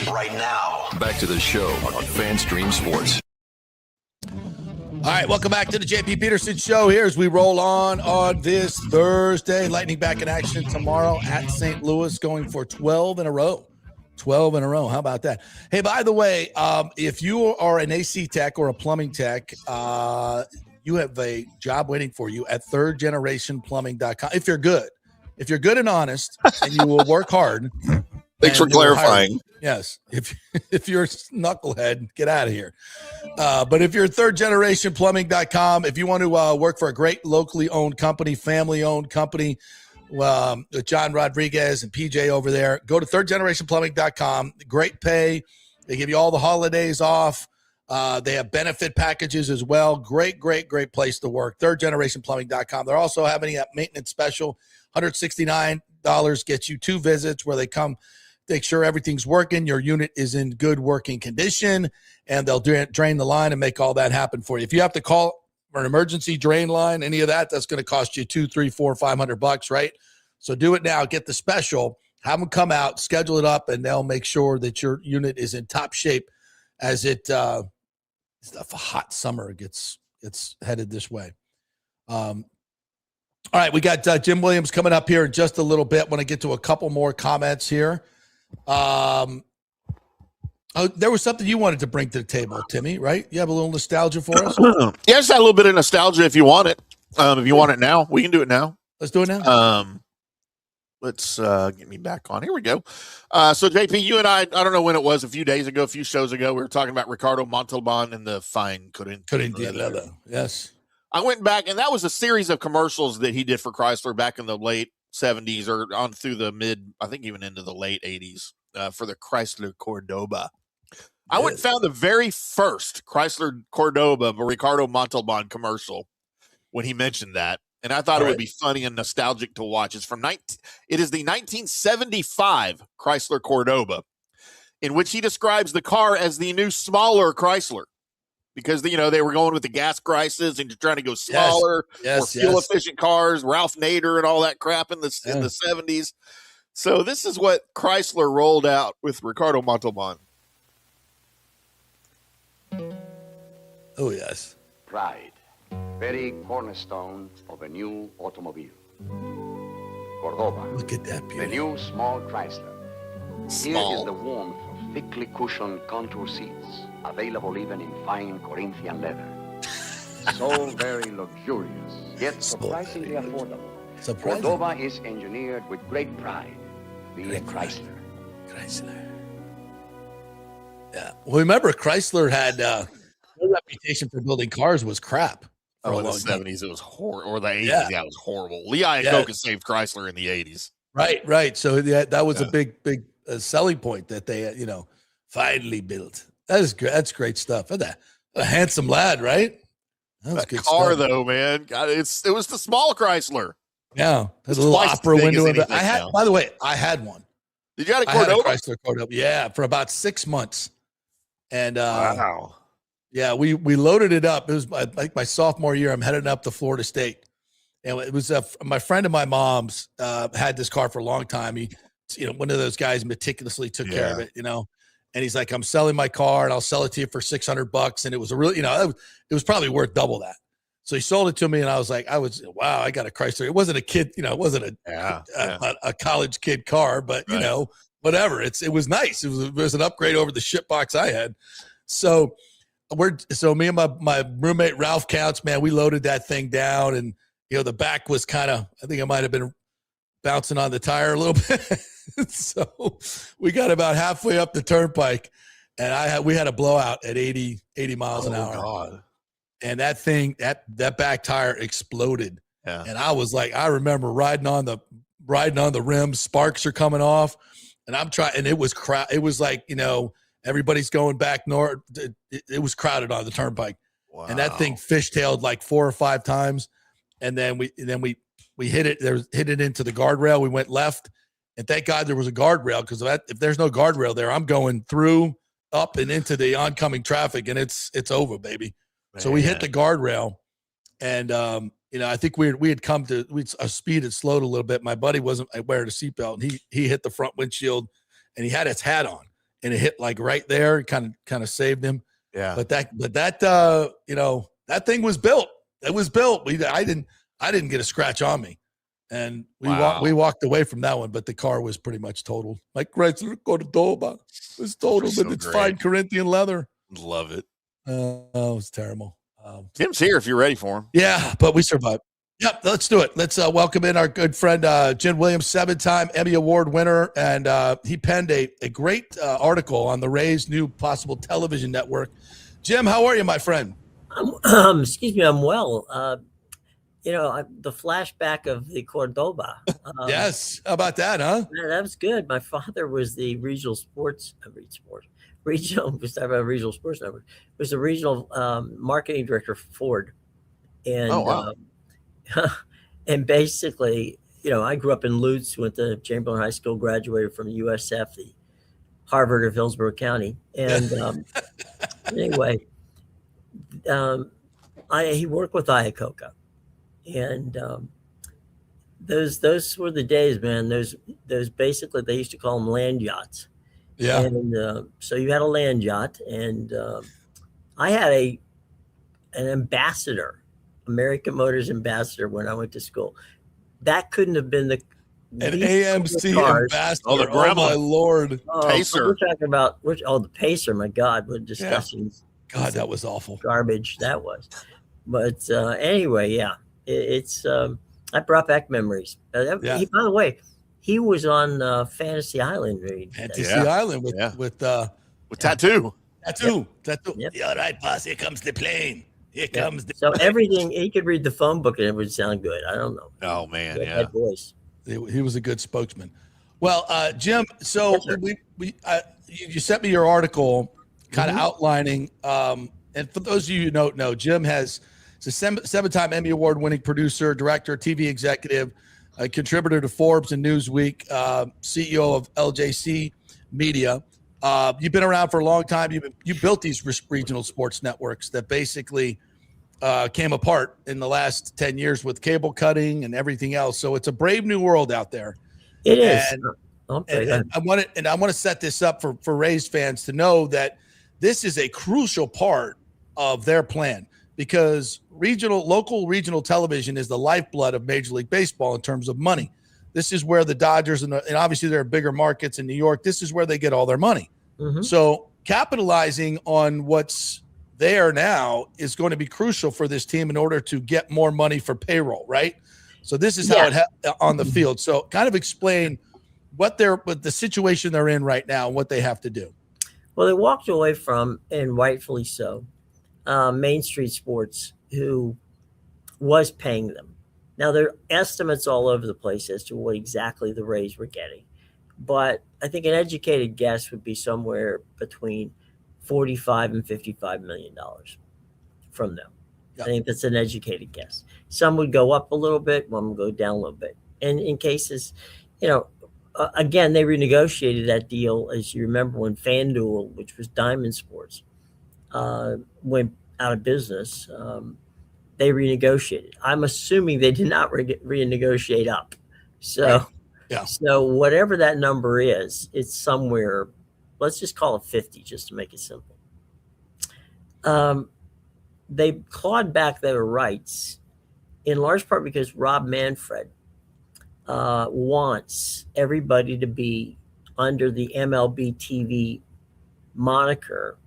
Right now, back to the show on FanStream Sports. All right, welcome back to the JP Peterson Show here as we roll on this Thursday. Lightning back in action tomorrow at St. Louis, going for 12 in a row. 12 in a row. How about that? Hey, by the way, if you are an AC tech or a plumbing tech, you have a job waiting for you at thirdgenerationplumbing.com. If you're good and honest, and you will work hard. Thanks for clarifying. Yes. If you're a knucklehead, get out of here. But if you're thirdgenerationplumbing.com, if you want to work for a great locally owned company, family owned company, with John Rodriguez and PJ over there, go to thirdgenerationplumbing.com. Great pay. They give you all the holidays off. They have benefit packages as well. Great place to work. thirdgenerationplumbing.com. They're also having a maintenance special. $169 gets you 2 visits where they come make sure everything's working, your unit is in good working condition, and they'll drain the line and make all that happen for you. If you have to call for an emergency drain line, any of that, that's going to cost you $200, $300, $400, $500, right? So do it now. Get the special. Have them come out, schedule it up, and they'll make sure that your unit is in top shape as it a hot summer gets headed this way. All right, we got Jim Williams coming up here in just a little bit. Want to get to a couple more comments here. There was something you wanted to bring to the table, Timmy, right? You have a little nostalgia for us? Yeah, just a little bit of nostalgia if you want it. If you want it now, we can do it now. Let's do it now. Let's get me back on. Here we go. So, JP, you and I don't know when it was, a few days ago, a few shows ago, we were talking about Ricardo Montalban and the fine couldn't leather. Yes. I went back, and that was a series of commercials that he did for Chrysler back in the late 70s or on through the mid, I think even into the late 80s for the Chrysler Cordoba. I went and found the very first Chrysler Cordoba Ricardo Montalban commercial when he mentioned that. And I thought it would be funny and nostalgic to watch. It is the 1975 Chrysler Cordoba, in which he describes the car as the new smaller Chrysler. Because, they were going with the gas crisis and trying to go smaller, more fuel-efficient cars, Ralph Nader and all that crap in the 70s. So this is what Chrysler rolled out with Ricardo Montalban. Oh, yes. Pride, very cornerstone of a new automobile. Cordoba. Look at that beauty. The new small Chrysler. Here is the warmth of thickly cushioned contour seats, available even in fine Corinthian leather. So very luxurious, yet surprisingly affordable. Cordoba is engineered with great pride, being Chrysler. Yeah. Well, remember, Chrysler had their reputation for building cars was crap. In the 70s, it was horrible. Or the 80s, it was horrible. Lee Iacocca saved Chrysler in the 80s. Right. So that was a big selling point that they, finally built. That's great stuff. A handsome lad, right? That was good car, stuff. Though, man. God, it was the small Chrysler. Yeah, there's a little opera window in it. By the way, I had one. Did you have a Cordoba? I had a Chrysler Cordoba. Yeah, for about 6 months. And wow. Yeah, we loaded it up. It was like my sophomore year. I'm heading up to Florida State, and it was my friend of my mom's had this car for a long time. He, one of those guys meticulously took care of it, And he's like, I'm selling my car, and I'll sell it to you for $600. And it was a really, it was probably worth double that. So he sold it to me, and I was like, wow, I got a Chrysler. It wasn't a kid, it wasn't a college kid car, but whatever. It was nice. It was an upgrade over the shit box I had. So me and my roommate Ralph Counts, man, we loaded that thing down, and the back was I think it might have been bouncing on the tire a little bit. So we got about halfway up the turnpike, and we had a blowout at 80 miles an hour. God. And that thing, that back tire exploded. Yeah. And I was like, I remember riding on the rim, sparks are coming off, and I'm trying, and it was like, everybody's going back north. It was crowded on the turnpike. Wow. And that thing fishtailed like 4 or 5 times. And then we hit it. Hit it into the guardrail. We went left, and thank God there was a guardrail, because if there's no guardrail there, I'm going through, up, and into the oncoming traffic, and it's over, baby. Man. So we hit the guardrail, and I think we had come to our speed had slowed a little bit. My buddy wasn't wearing a seatbelt, and he hit the front windshield, and he had his hat on, and it hit like right there, kind of saved him. Yeah. But that thing was built. It was built. I didn't get a scratch on me, and we walked away from that one. But the car was pretty much totaled. Like Chrysler Cordoba was totaled, but it's fine Corinthian leather. Love it. It was terrible. Timm's here if you're ready for him. Yeah, but we survived. Yep, let's do it. Let's welcome in our good friend Jim Williams, 7-time Emmy Award winner, and he penned a great article on the Rays' new possible television network. Jim, how are you, my friend? Excuse me, I'm well. The flashback of the Cordoba. Yes, how about that, huh? Yeah, that was good. My father was the regional sports network. Was the regional marketing director for Ford, and and basically, I grew up in Lutz, went to Chamberlain High School, graduated from USF, the Harvard of Hillsborough County, and anyway, he worked with Iacocca, and those were the days, man. Those basically, they used to call them land yachts. Yeah. And so you had a land yacht, and I had an ambassador, American Motors ambassador, when I went to school. That couldn't have been an AMC ambassador. Oh, the grandma. Oh, my Lord. Pacer. We're talking about the Pacer. My God, we're discussing. Yeah. God, that was awful. Garbage that was. But anyway, yeah, it's I brought back memories. By the way, he was on Fantasy Island. Island with Tattoo. Tattoo. Yep. Yeah, all right, boss. Here comes the plane. Here comes the So everything, he could read the phone book and it would sound good. I don't know. Oh man, Good yeah. head voice. He was a good spokesman. Well, Jim, so Yes, you sent me your article kind of outlining, and for those of you who don't know, Jim is a 7-time Emmy Award winning producer, director, TV executive, a contributor to Forbes and Newsweek, CEO of LJC Media. You've been around for a long time. You built these regional sports networks that basically came apart in the last 10 years with cable cutting and everything else. So it's a brave new world out there. It is. And I want to set this up for Rays fans to know that this is a crucial part of their plan, because local regional television is the lifeblood of Major League Baseball in terms of money. This is where the Dodgers and obviously there are bigger markets in New York. This is where they get all their money. Mm-hmm. So capitalizing on what's there now is going to be crucial for this team in order to get more money for payroll, right? So this is how on the field. So kind of explain what the situation they're in right now and what they have to do. Well, they walked away from, and rightfully so, Main Street Sports, who was paying them. Now, there are estimates all over the place as to what exactly the Rays were getting. But I think an educated guess would be somewhere between $45 and $55 million from them. Yep. I think that's an educated guess. Some would go up a little bit, one would go down a little bit. And in cases, again, they renegotiated that deal, as you remember, when FanDuel, which was Diamond Sports, went out of business. They renegotiated. I'm assuming they did not renegotiate up. So, right. Yeah. So whatever that number is, it's somewhere. Let's just call it 50, just to make it simple. They clawed back their rights in large part because Rob Manfred wants everybody to be under the MLB TV moniker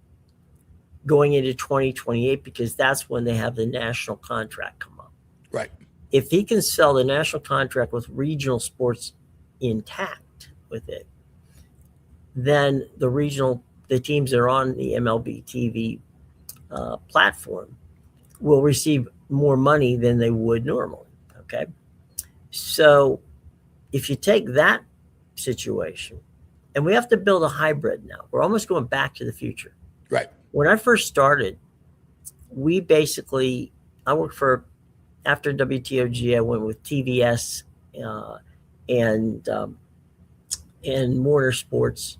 going into 2028, because that's when they have the national contract come up. Right. If he can sell the national contract with regional sports intact with it, then the regional the teams that are on the MLB TV platform will receive more money than they would normally. Okay. So if you take that situation, and we have to build a hybrid now, we're almost going back to the future. Right. When I first started, I worked after WTOG, I went with TVS and Warner Sports.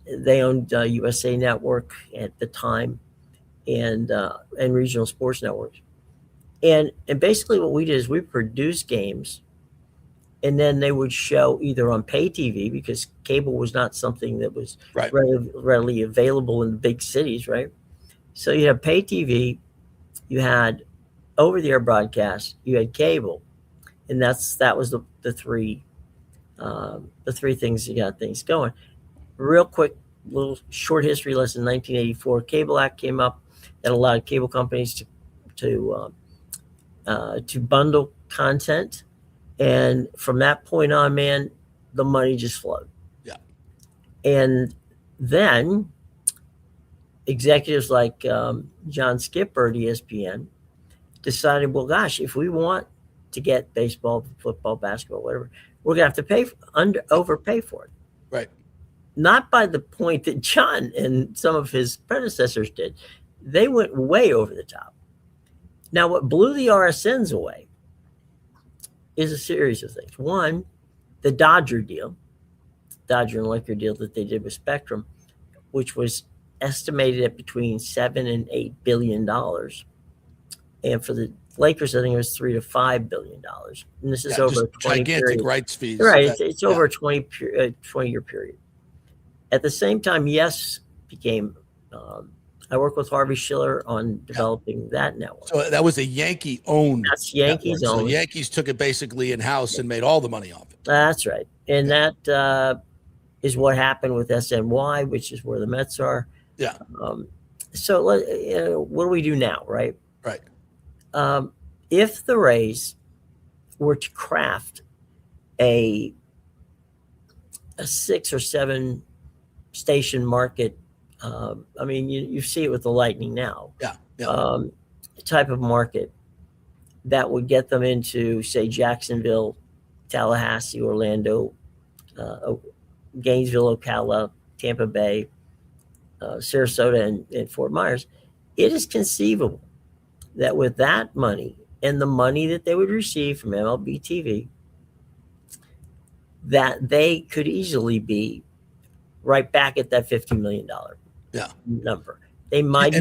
They owned USA Network at the time and regional sports networks. And basically what we did is we produced games, and then they would show either on pay TV, because cable was not something that was readily available in the big cities, right? So you had pay TV, you had over-the-air broadcast, you had cable, and that was the three things that got things going. Real quick, little short history lesson: 1984, Cable Act came up that allowed cable companies to bundle content, and from that point on, man, the money just flowed. Yeah, and then executives like John Skipper at ESPN decided, well, gosh, if we want to get baseball, football, basketball, whatever, we're gonna have to overpay for it. Right. Not by the point that John and some of his predecessors did. They went way over the top. Now, what blew the RSNs away is a series of things. One, the Dodger and Laker deal that they did with Spectrum, which was estimated at between $7 and $8 billion. And for the Lakers, I think it was $3 to $5 billion. And this is over a 20 gigantic period. rights fees. Right. It's over a 20-year period. At the same time, Yes became I work with Harvey Schiller on developing that network. So that was a Yankee-owned. That's Yankees network. owned. So Yankees took it basically in-house and made all the money off it. That's right. And that is what happened with SNY, which is where the Mets are. Yeah. So what do we do now, right? Right. If the Rays were to craft a 6 or 7 station market, I mean, you see it with the Lightning now. Yeah. Type of market that would get them into, say, Jacksonville, Tallahassee, Orlando, Gainesville, Ocala, Tampa Bay, Sarasota, and Fort Myers. It is conceivable that with that money and the money that they would receive from MLB TV, that they could easily be right back at that $50 million number. They might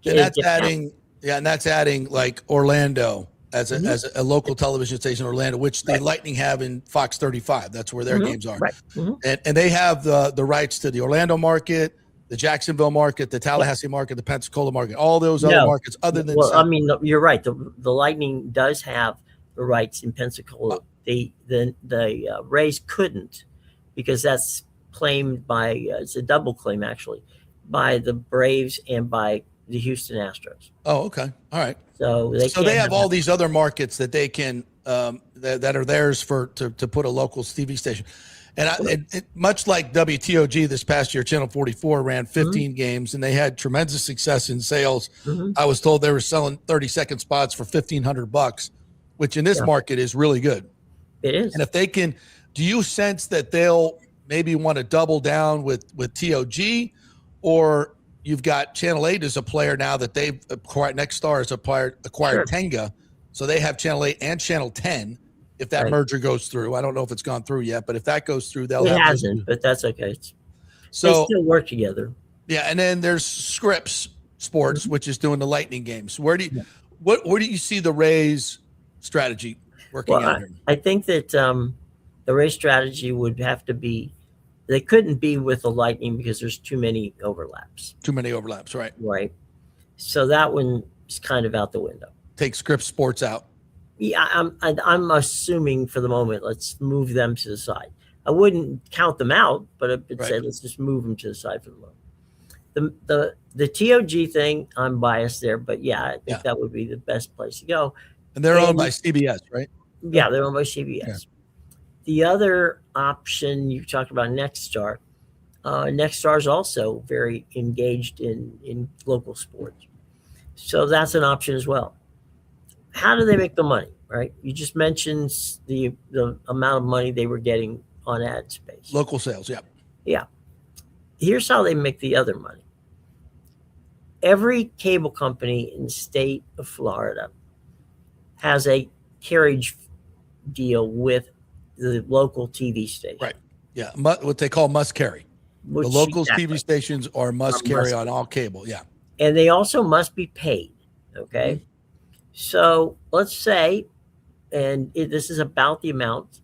that's adding like Orlando as a local television station, Orlando, which the Lightning have in Fox 35. That's where their games are. Right. And they have the rights to the Orlando market, the Jacksonville market, the Tallahassee market, the Pensacola market, all those other markets other than. Well, I mean, you're right. The Lightning does have the rights in Pensacola. The Rays couldn't, because that's claimed by it's a double claim actually by the Braves and by the Houston Astros. Oh, okay, all right. So they have all these other markets that they can that are theirs to put a local TV station. And much like WTOG this past year, Channel 44 ran 15 games, and they had tremendous success in sales. I was told they were selling 30-second spots for $1,500, which in this market is really good. It is. And if they can, do you sense that they'll maybe want to double down with TOG, or you've got Channel 8 as a player now that they've acquired, Nexstar has acquired Tenga, so they have Channel 8 and Channel 10. If that merger goes through, I don't know if it's gone through yet, but if that goes through, it hasn't, but that's okay. So they still work together. Yeah, and then there's Scripps Sports, which is doing the Lightning games. Where do you see the Rays strategy working out here? I think that the Rays strategy would have to be, they couldn't be with the Lightning because there's too many overlaps. Right? Right. So that one is kind of out the window. Take Scripps Sports out. Yeah, I'm assuming for the moment, let's move them to the side. I wouldn't count them out, but I'd say let's just move them to the side for the moment. The TOG thing, I'm biased there, but I think that would be the best place to go. And they're owned by CBS, right? Yeah, they're owned by CBS. Yeah. The other option you talked about, Nexstar, Nexstar is also very engaged in local sports. So that's an option as well. How do they make the money, right? You just mentioned the amount of money they were getting on ad space. Local sales, yeah. Yeah. Here's how they make the other money. Every cable company in the state of Florida has a carriage deal with the local TV station. Right. Yeah. What they call must carry. The local TV stations are must carry on all cable. Yeah. And they also must be paid. Okay. Mm-hmm. So let's say, and this is about the amount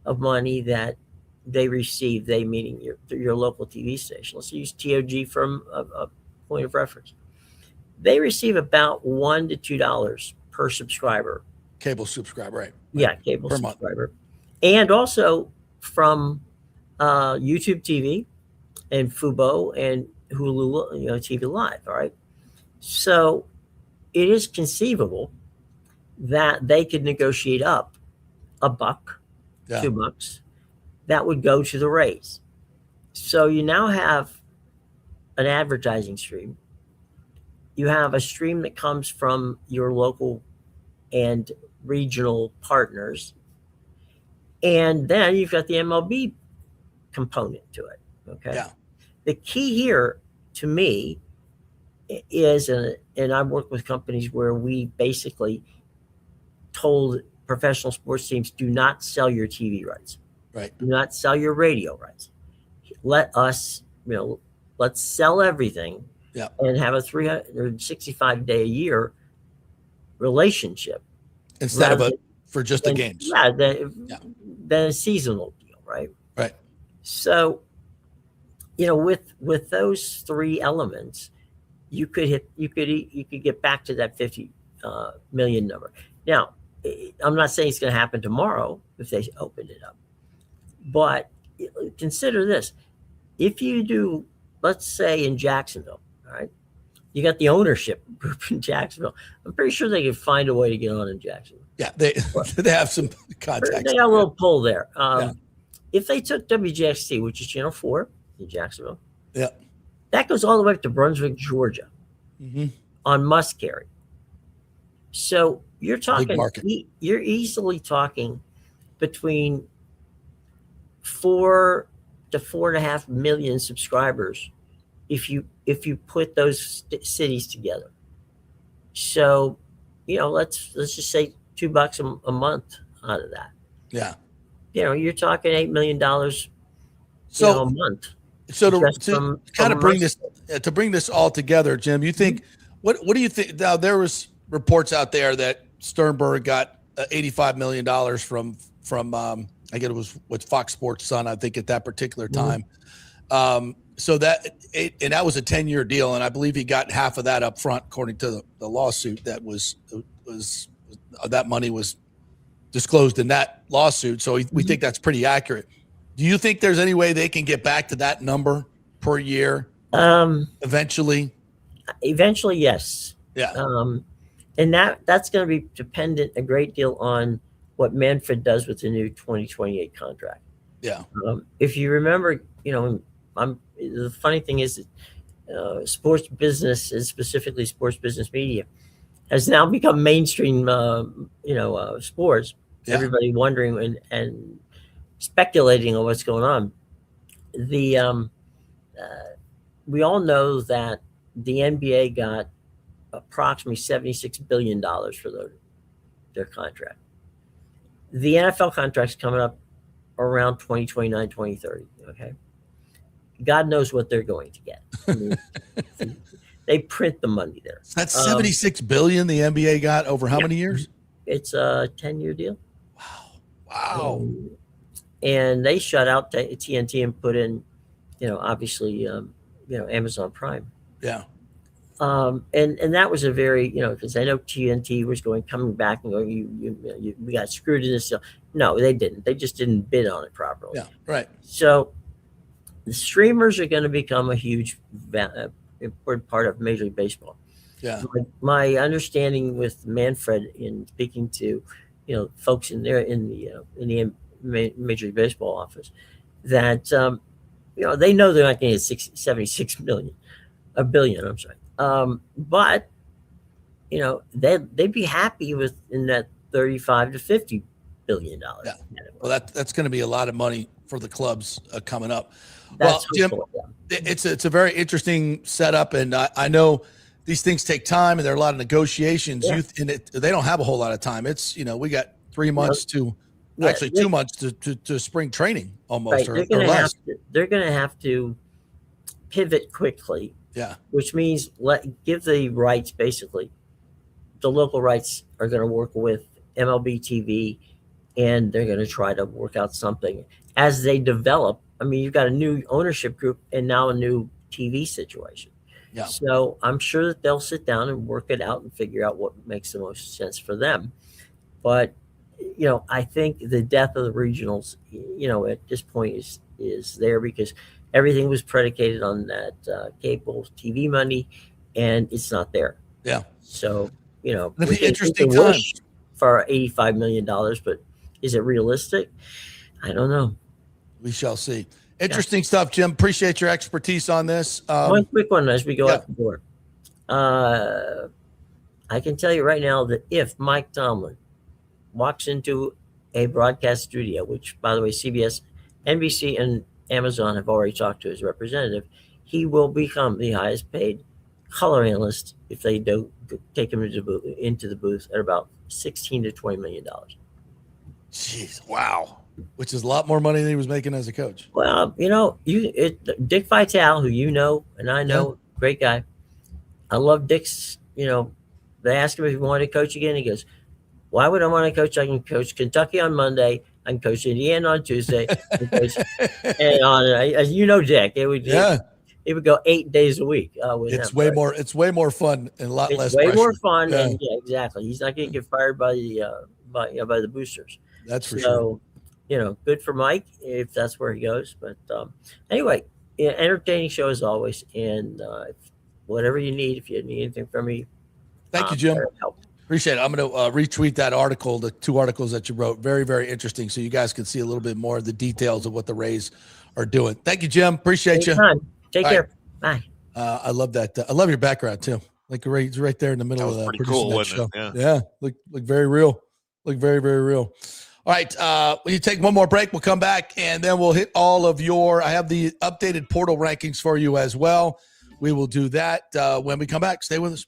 of money that they receive, they meaning your local TV station. Let's use TOG from a point of reference. They receive about $1 to $2 per subscriber. Cable subscriber, right? Yeah, cable per subscriber. Month. And also from YouTube TV and Fubo and Hulu, TV Live, all right? So it is conceivable that they could negotiate up $1, $2 that would go to the Rays. So you now have an advertising stream. You have a stream that comes from your local and regional partners. And then you've got the MLB component to it. Okay. Yeah. The key here to me is, and I've worked with companies where we basically told professional sports teams, do not sell your TV rights. Right. Do not sell your radio rights. Let us, let's sell everything. Yeah. And have a 365-day a year relationship instead of for just the games. Yeah, than a seasonal deal, right? Right. So, with those three elements, you could get back to that 50 million number. Now, I'm not saying it's going to happen tomorrow if they opened it up, but consider this: if you do, let's say in Jacksonville. Right, you got the ownership group in Jacksonville. I'm pretty sure they could find a way to get on in Jacksonville. Yeah, they have some contacts. They got a little pull there. If they took WJXT, which is Channel 4 in Jacksonville, that goes all the way up to Brunswick, Georgia, on must carry. So you're talking, you're easily talking between 4 to 4.5 million subscribers if you put those cities together. So, let's just say $2 a month out of that. Yeah. You're talking $8 million a month. So to kind of bring this all together, Jim, you think what do you think? Now there was reports out there that Sternberg got $85 million from I guess it was with Fox Sports Sun, I think at that particular time. So that was a 10-year deal, and I believe he got half of that up front, according to the lawsuit that was that money was disclosed in that lawsuit. So we think that's pretty accurate. Do you think there's any way they can get back to that number per year eventually? Eventually, yes. Yeah. And that's going to be dependent a great deal on what Manfred does with the new 2028 contract. Yeah. If you remember, the funny thing is that sports business, and specifically sports business media, has now become mainstream, sports. Yeah. Everybody wondering and speculating on what's going on. We all know that the NBA got approximately $76 billion for their contract. The NFL contract's coming up around 2029, 2030. Okay. God knows what they're going to get. I mean, they print the money there. That's $76 billion the NBA got over how many years? It's a 10-year deal. Wow. And they shut out TNT and put in, obviously, Amazon Prime. Yeah. And that was a very, because I know TNT was coming back and going, we got screwed in this deal. No, they didn't. They just didn't bid on it properly. Yeah, right. So the streamers are going to become a huge, important part of Major League Baseball. Yeah. My understanding with Manfred in speaking to, folks in the Major League Baseball office, that they know they're not going to get 76 million, a billion. I'm sorry. But they'd be happy with in that 35 to 50 billion dollars. Yeah. Well, that's going to be a lot of money for the clubs coming up. That's Jim, hopeful, yeah. it's a very interesting setup, and I know these things take time, and there are a lot of negotiations. Yeah. They don't have a whole lot of time. It's we got 3 months to. Yeah, Actually, 2 months to spring training almost, right. or less. They're going to have to pivot quickly. Yeah. Which means give the rights, basically. The local rights are going to work with MLB TV, and they're going to try to work out something as they develop. I mean, you've got a new ownership group and now a new TV situation. Yeah. So I'm sure that they'll sit down and work it out and figure out what makes the most sense for them. But I think the death of the regionals, at this point is there because everything was predicated on that cable TV money, and it's not there. Yeah. So, it'll be interesting time times for $85 million, but is it realistic? I don't know. We shall see. Interesting stuff, Jim. Appreciate your expertise on this. One quick one as we go out the door. I can tell you right now that if Mike Tomlin walks into a broadcast studio, which, by the way, CBS, NBC, and Amazon have already talked to his representative, he will become the highest paid color analyst if they don't take him into the booth at about $16 to $20 million. Jeez, wow. Which is a lot more money than he was making as a coach. Well, Dick Vitale, who and I know, great guy. I love Dick's, they asked him if he wanted to coach again. He goes, why would I want to coach? I can coach Kentucky on Monday. I can coach Indiana on Tuesday. And Dick, it would go 8 days a week. It's way more fun and a lot less way pressure. more fun. Yeah. And exactly. He's not going to get fired by the by the boosters. That's for sure. Good for Mike if that's where he goes. But anyway, entertaining show as always. And whatever you need, if you need anything from me, thank you, Jim. Appreciate it. I'm going to retweet that article, the 2 articles that you wrote. Very, very interesting. So you guys can see a little bit more of the details of what the Rays are doing. Thank you, Jim. Appreciate you. Take care. Bye. I love that. I love your background too. Like right there in the middle of the pretty cool, wasn't it? Yeah. Look very real. Look very, very real. All right. When you take one more break, we'll come back and then we'll hit all of I have the updated portal rankings for you as well. We will do that when we come back. Stay with us.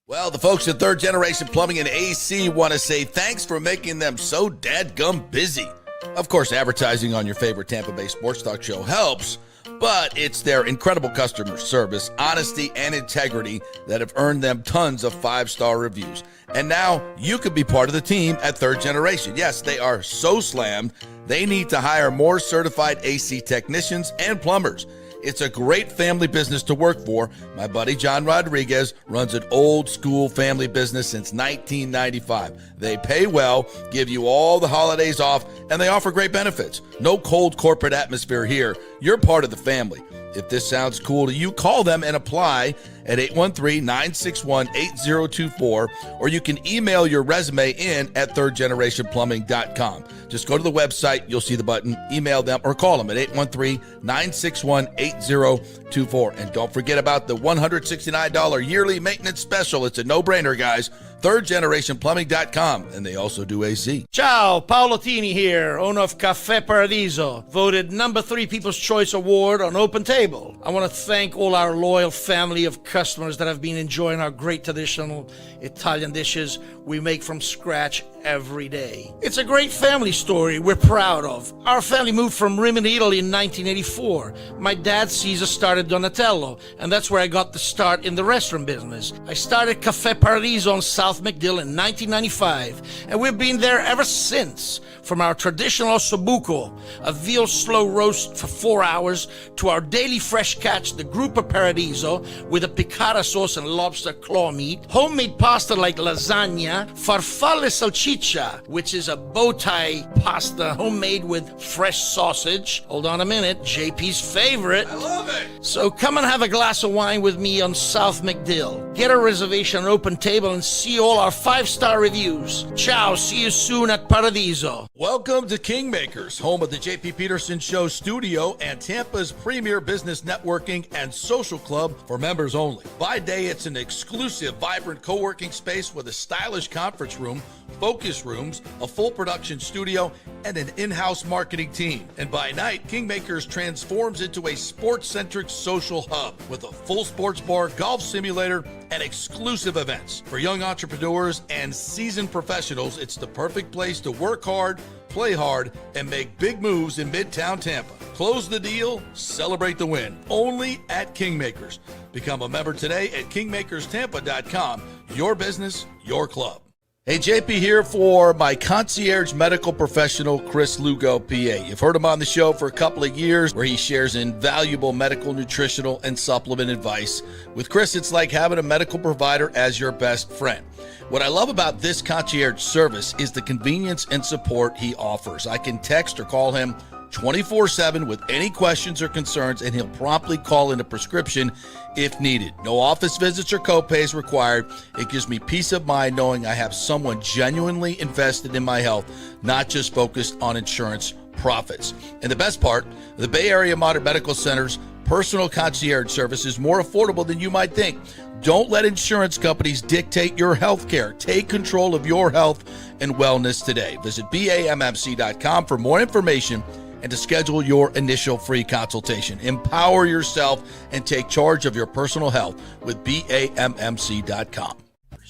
Well, the folks at Third Generation Plumbing and AC want to say thanks for making them so dadgum busy. Of course, advertising on your favorite Tampa Bay sports talk show helps, but it's their incredible customer service, honesty, and integrity that have earned them tons of 5-star reviews. And now you could be part of the team at Third Generation. Yes, they are so slammed, they need to hire more certified AC technicians and plumbers. It's a great family business to work for. My buddy John Rodriguez runs an old school family business since 1995. They pay well, give you all the holidays off, and they offer great benefits. No cold corporate atmosphere here. You're part of the family. If this sounds cool to you, call them and apply at 813-961-8024, or you can email your resume in at thirdgenerationplumbing.com. Just go to the website, you'll see the button, email them, or call them at 813-961-8024. And don't forget about the $169 yearly maintenance special. It's a no-brainer, guys. thirdgenerationplumbing.com, and they also do AC. Ciao, Paolo Tini here, owner of Caffè Paradiso, voted number 3 People's Choice Award on Open Table. I want to thank all our loyal family of customers that have been enjoying our great traditional Italian dishes we make from scratch every day. It's a great family story we're proud of. Our family moved from Rimini, Italy in 1984. My dad, Caesar, started Donatello, and that's where I got the start in the restaurant business. I started Caffè Paradiso on South McDill in 1995, and we've been there ever since. From our traditional ossobuco, a veal slow roast for 4 hours, to our daily fresh catch, the Gruppo Paradiso, with a piccata sauce and lobster claw meat, homemade pasta like lasagna, farfalle salchicha, which is a bow tie pasta homemade with fresh sausage. Hold on a minute, JP's favorite. I love it. So come and have a glass of wine with me on South McDill. Get a reservation on Open Table and see see all our 5-star reviews. Ciao, see you soon at Paradiso. Welcome to Kingmakers, home of the JP Peterson Show studio and Tampa's premier business networking and social club for members only. By day, it's an exclusive, vibrant co-working space with a stylish conference room, focus rooms, a full production studio, and an in-house marketing team. And by night, Kingmakers transforms into a sports-centric social hub with a full sports bar, golf simulator, and exclusive events. For young entrepreneurs and seasoned professionals, it's the perfect place to work hard, play hard, and make big moves in Midtown Tampa. Close the deal, celebrate the win. Only at Kingmakers. Become a member today at kingmakerstampa.com. Your business, your club. Hey, JP here for my concierge medical professional, Chris Lugo, PA. You've heard him on the show for a couple of years where he shares invaluable medical, nutritional, and supplement advice. With Chris, it's like having a medical provider as your best friend. What I love about this concierge service is the convenience and support he offers. I can text or call him 24/7 with any questions or concerns, and he'll promptly call in a prescription if needed. No office visits or copays required. It gives me peace of mind knowing I have someone genuinely invested in my health, not just focused on insurance profits. And the best part, the Bay Area Modern Medical Center's personal concierge service is more affordable than you might think. Don't let insurance companies dictate your health care. Take control of your health and wellness today. Visit BAMMC.com for more information and to schedule your initial free consultation. Empower yourself and take charge of your personal health with BAMMC.com.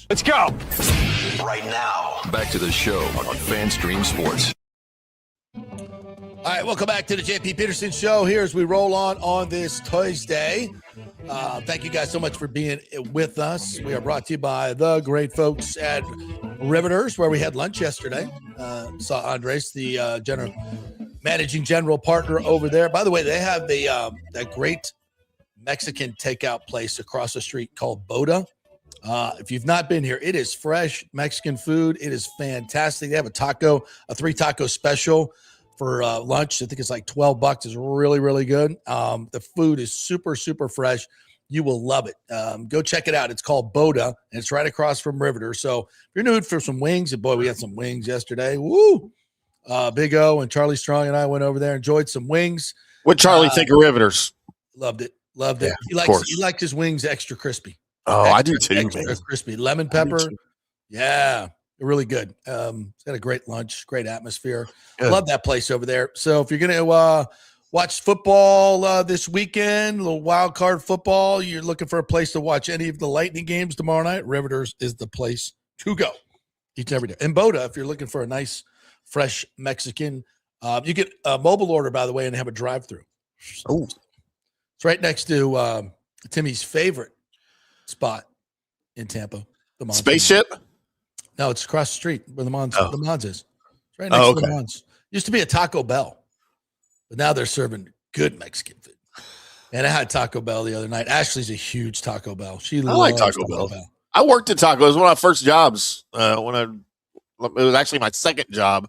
Let's go. Right now, back to the show on FanStream Sports. All right, welcome back to the JP Peterson Show. Here as we roll on this Thursday. Thank you guys so much for being with us. We are brought to you by the great folks at Riveters, where we had lunch yesterday. Saw Andres, the managing general partner over there. By the way, they have that great Mexican takeout place across the street called Bowden. If you've not been here, it is fresh Mexican food. It is fantastic. They have a 3-taco special for lunch. I think it's like $12. It's really, really good. The food is super, super fresh. You will love it. Go check it out. It's called Bowden, and it's right across from Riveter. So if you're new for some wings, and boy, we had some wings yesterday. Woo! Big O and Charlie Strong and I went over there, enjoyed some wings. What Charlie think of Riveters? Loved it. Loved it. Yeah, He likes his wings extra crispy. Oh, I do too, extra man. Crispy. Lemon pepper. Yeah. Really good. It's got a great lunch, great atmosphere. Good. Love that place over there. So if you're going to watch football this weekend, a little wild card football, you're looking for a place to watch any of the Lightning games tomorrow night, Riveters is the place to go each and every day. And Bowden, if you're looking for a nice, fresh Mexican, you get a mobile order, by the way, and have a drive-through. Oh, it's right next to Timmy's favorite spot in Tampa. The Mons. Spaceship? No, it's across the street where the Mons is. It's right next to the Mons. Used to be a Taco Bell, but now they're serving good Mexican food. And I had Taco Bell the other night. Ashley's a huge Taco Bell. She loves like Taco Bell. I worked at Taco. It was one of my first jobs. It was actually my second job.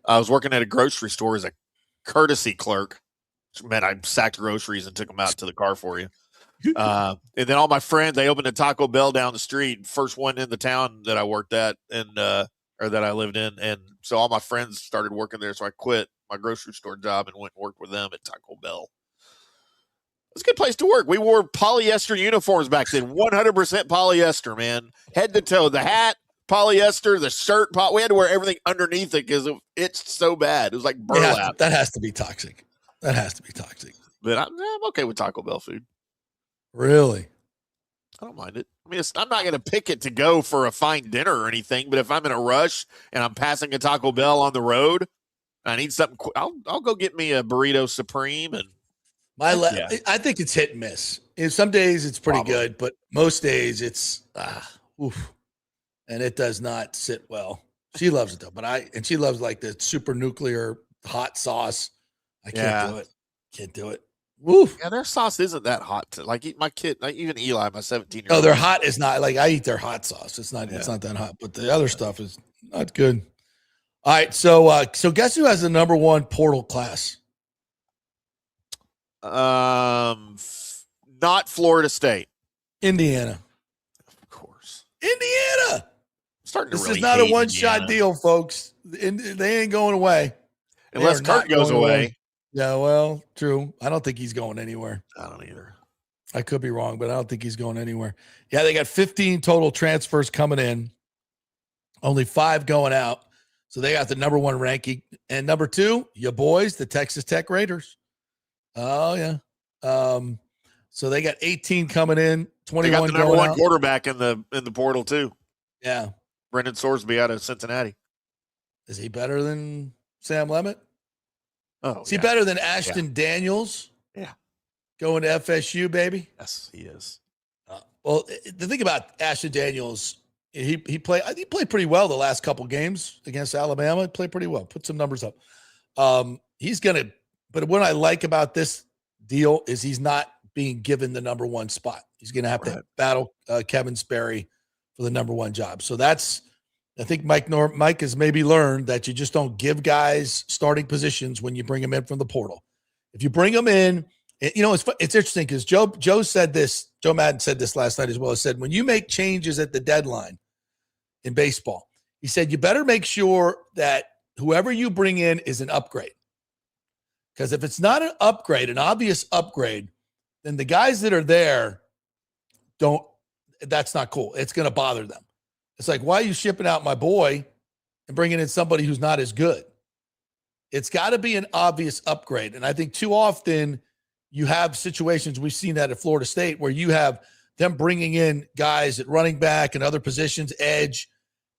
I was working at a grocery store as a courtesy clerk, which meant I sacked groceries and took them out to the car for you. And then all my friends, they opened a Taco Bell down the street, first one in the town that I worked at or that I lived in. And so all my friends started working there. So I quit my grocery store job and went and worked with them at Taco Bell. It's a good place to work. We wore polyester uniforms back then, 100% polyester, man. Head to toe, the hat, polyester, the shirt, we had to wear everything underneath it because it's so bad. It was like burlap. That has to be toxic. But I'm okay with Taco Bell food. Really? I don't mind it. I mean, I'm not going to pick it to go for a fine dinner or anything, but if I'm in a rush and I'm passing a Taco Bell on the road, I need something quick, I'll go get me a burrito supreme. And I think it's hit and miss. Some days it's pretty good, but most days it's and it does not sit well. She loves it though, and she loves like the super nuclear hot sauce. I can't do it. Woo. Yeah, their sauce isn't that hot. Like my kid, like even Eli, my 17-year-old. No, their hot is not like I eat their hot sauce. It's not that hot, but the other stuff is not good. All right, so guess who has the number one portal class? Not Florida State. Indiana. Of course. Indiana. starting to This really is not a hate one-shot Indiana. deal, folks. They ain't going away. Unless Kurt goes away. Yeah, well, true. I don't think he's going anywhere. I don't either. I could be wrong, but I don't think he's going anywhere. Yeah, they got 15 total transfers coming in, only 5 going out. So they got the number 1 ranking. And number 2, your boys, the Texas Tech Raiders. Oh, yeah. So they got 18 coming in, 21 they got the number going 1 out. quarterback in the portal too. Yeah. Brendan Sorsby out of Cincinnati. Is he better than Sam Levitt? Oh, is he better than Ashton Daniels? Yeah. Going to FSU, baby? Yes, he is. Well, the thing about Ashton Daniels, he played pretty well the last couple games against Alabama. He played pretty well. Put some numbers up. But what I like about this deal is he's not being given the number 1 spot. He's going to have to battle Kevin Sperry for the number 1 job. So I think Mike has maybe learned that you just don't give guys starting positions when you bring them in from the portal. If you bring them in, it's interesting because Joe said this. Joe Madden said this last night as well. He said, when you make changes at the deadline in baseball, he said, you better make sure that whoever you bring in is an upgrade. Because if it's not an upgrade, an obvious upgrade, then the guys that are there that's not cool. It's going to bother them. It's like, why are you shipping out my boy and bringing in somebody who's not as good? It's got to be an obvious upgrade. And I think too often you have situations, we've seen that at Florida State, where you have them bringing in guys at running back and other positions, edge,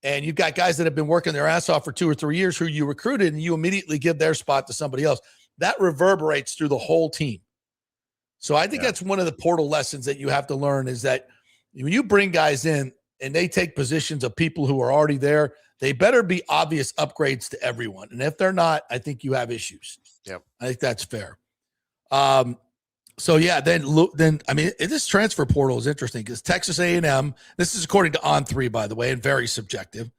and you've got guys that have been working their ass off for 2 or 3 years who you recruited, and you immediately give their spot to somebody else. That reverberates through the whole team. So I think that's one of the portal lessons that you have to learn is that when you bring guys in and they take positions of people who are already there, they better be obvious upgrades to everyone. And if they're not, I think you have issues. Yep. I think that's fair. So yeah, then I mean, this transfer portal is interesting because Texas A&M, this is according to On3, by the way, and very subjective.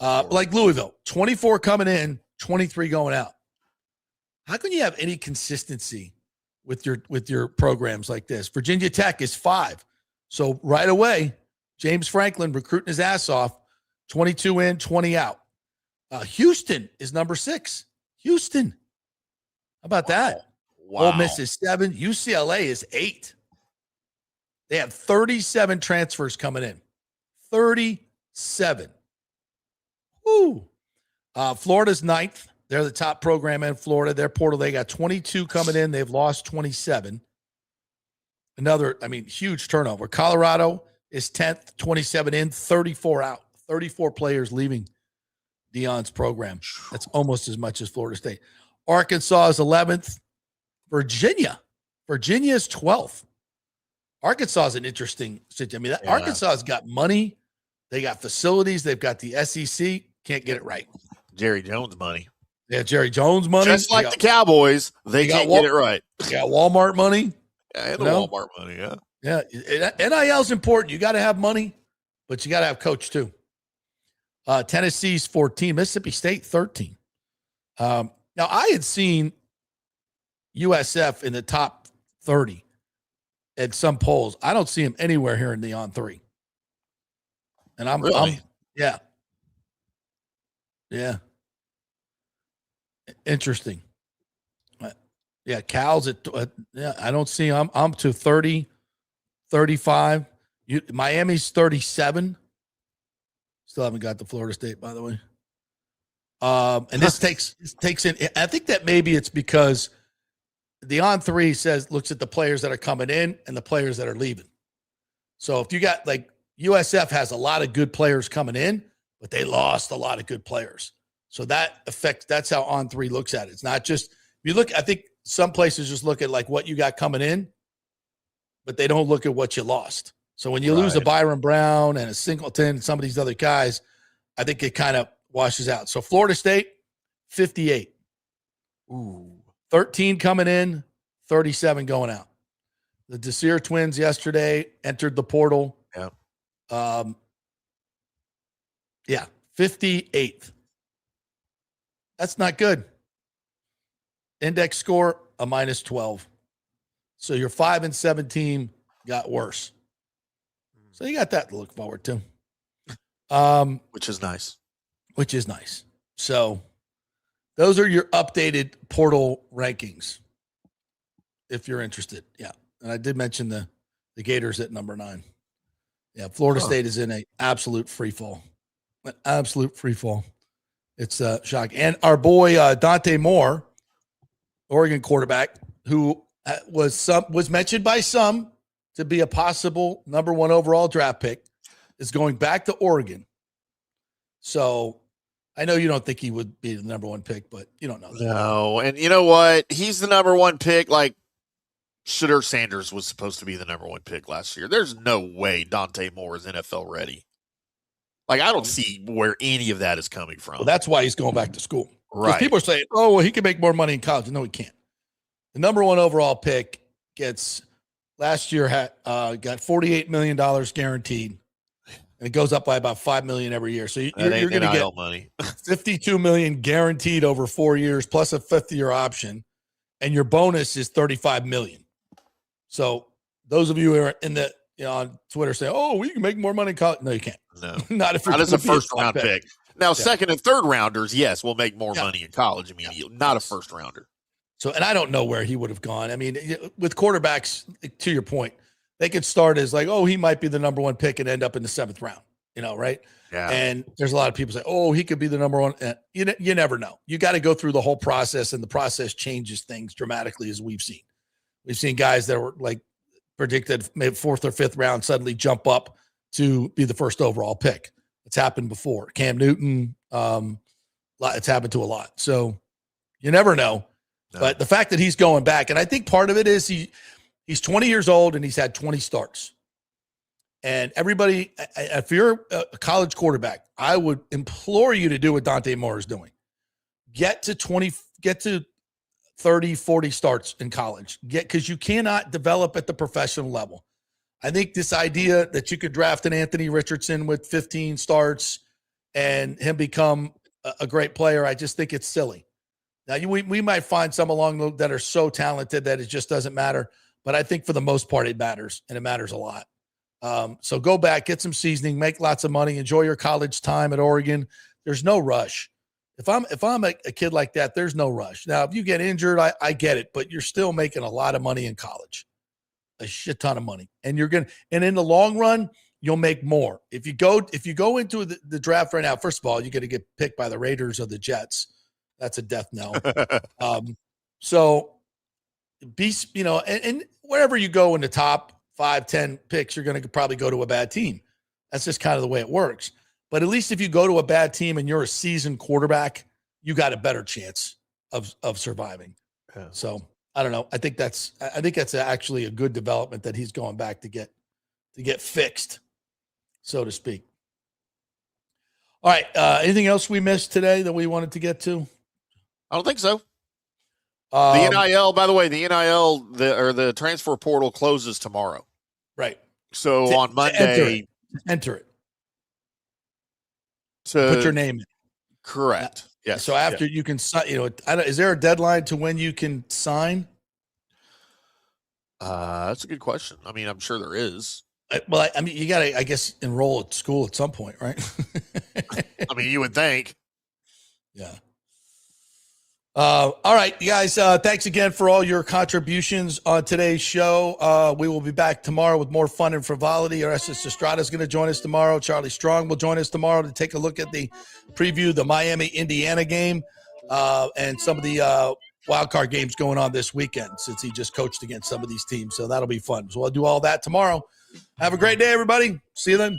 Like Louisville, 24 coming in, 23 going out. How can you have any consistency with your programs like this? Virginia Tech is 5. So right away, James Franklin recruiting his ass off, 22 in, 20 out. Houston is number 6. Houston. How about that? Wow. Ole Miss is 7. UCLA is 8. They have 37 transfers coming in. 37. Woo. Florida's 9th. They're the top program in Florida. Their portal, they got 22 coming in. They've lost 27. Another, huge turnover. Colorado is 10th, 27 in, 34 out. 34 players leaving Deion's program. That's almost as much as Florida State. Arkansas is 11th. Virginia is 12th. Arkansas is an interesting situation. Arkansas's got money. They got facilities. They've got the SEC. Can't get it right. Jerry Jones money. Yeah, Jerry Jones money. Just like the Cowboys, they can't get it right. They got Walmart money. Yeah, the Walmart money, yeah. Yeah, NIL is important. You got to have money, but you got to have coach too. Tennessee's 14, Mississippi State 13. Now, I had seen USF in the top 30 at some polls. I don't see him anywhere here in the On3. And I'm yeah. Interesting. Yeah, Cal's at I don't see him. I'm to 30, 35. Miami's 37. Still haven't got to Florida State, by the way. And this takes in. I think that maybe it's because the On3 looks at the players that are coming in and the players that are leaving. So if you got like USF has a lot of good players coming in, but they lost a lot of good players. So that's how On3 looks at it. It's not just I think some places just look at like what you got coming in, but they don't look at what you lost. So when you lose a Byron Brown and a Singleton and some of these other guys, I think it kind of washes out. So Florida State, 58. Ooh. 13 coming in, 37 going out. The Desir twins yesterday entered the portal. Yeah. 58th. That's not good. Index score, a -12. So your 5-7 team got worse. So you got that to look forward to. Which is nice. Which is nice. So those are your updated portal rankings, if you're interested. Yeah. And I did mention the Gators at number 9. Yeah, Florida State is in an absolute free fall. An absolute free fall. It's a shock. And our boy Dante Moore, Oregon quarterback, who was mentioned by some to be a possible number 1 overall draft pick, is going back to Oregon. So I know you don't think he would be the number 1 pick, but you don't know that. No, and you know what? He's the number 1 pick. Like Shedeur Sanders was supposed to be the number 1 pick last year. There's no way Dante Moore is NFL ready. Like, I don't see where any of that is coming from. Well, that's why he's going back to school. Right. People are saying, oh, well, he can make more money in college. No, he can't. The number 1 overall pick last year got $48 million guaranteed. And it goes up by about $5 million every year. So you're going to get money. $52 million guaranteed over 4 years, plus a 5th-year option. And your bonus is $35 million. So those of you who are on Twitter say, "Oh, we can make more money in college." No, you can't. No, not as a first-round pick. Now, second and third rounders, yes, will make more money in college immediately. Not a first rounder. So, and I don't know where he would have gone. I mean, with quarterbacks, to your point, they could start as like, "Oh, he might be the number 1 pick and end up in the 7th round." Right? Yeah. And there's a lot of people say, "Oh, he could be the number 1." You never know. You got to go through the whole process, and the process changes things dramatically, as we've seen. We've seen guys that were like predicted maybe 4th or 5th round suddenly jump up to be the first overall pick. It's happened before. Cam Newton, it's happened to a lot. So you never know. No. But the fact that he's going back, and I think part of it is he's 20 years old and he's had 20 starts. And everybody, if you're a college quarterback, I would implore you to do what Dante Moore is doing. Get to 30, 40 starts in college. Because you cannot develop at the professional level. I think this idea that you could draft an Anthony Richardson with 15 starts and him become a great player, I just think it's silly. Now, we might find some along that are so talented that it just doesn't matter. But I think for the most part, it matters, and it matters a lot. So go back, get some seasoning, make lots of money, enjoy your college time at Oregon. There's no rush. If I'm a kid like that, there's no rush. Now, if you get injured, I get it, but you're still making a lot of money in college, a shit ton of money, and and in the long run, you'll make more. If you go into the draft right now, first of all, you're going to get picked by the Raiders or the Jets. That's a death knell. So and wherever you go in the top 5, 10 picks, you're going to probably go to a bad team. That's just kind of the way it works. But at least if you go to a bad team and you're a seasoned quarterback, you got a better chance of surviving. Yeah. So I don't know. I think that's actually a good development that he's going back to get fixed, so to speak. All right. Anything else we missed today that we wanted to get to? I don't think so. The NIL, by the way, the transfer portal closes tomorrow. Right. So on Monday, enter it. To put your name in. Correct. Yes. So after you can sign, is there a deadline to when you can sign? That's a good question. I mean, I'm sure there is. Well, I mean, you got to, I guess, enroll at school at some point, right? I mean, you would think. Yeah. All right, you guys, thanks again for all your contributions on today's show. We will be back tomorrow with more fun and frivolity. Orestes Estrada is going to join us tomorrow. Charlie Strong will join us tomorrow to take a look at the preview, the Miami-Indiana game, and some of the wild card games going on this weekend since he just coached against some of these teams. So that'll be fun. So we'll do all that tomorrow. Have a great day, everybody. See you then.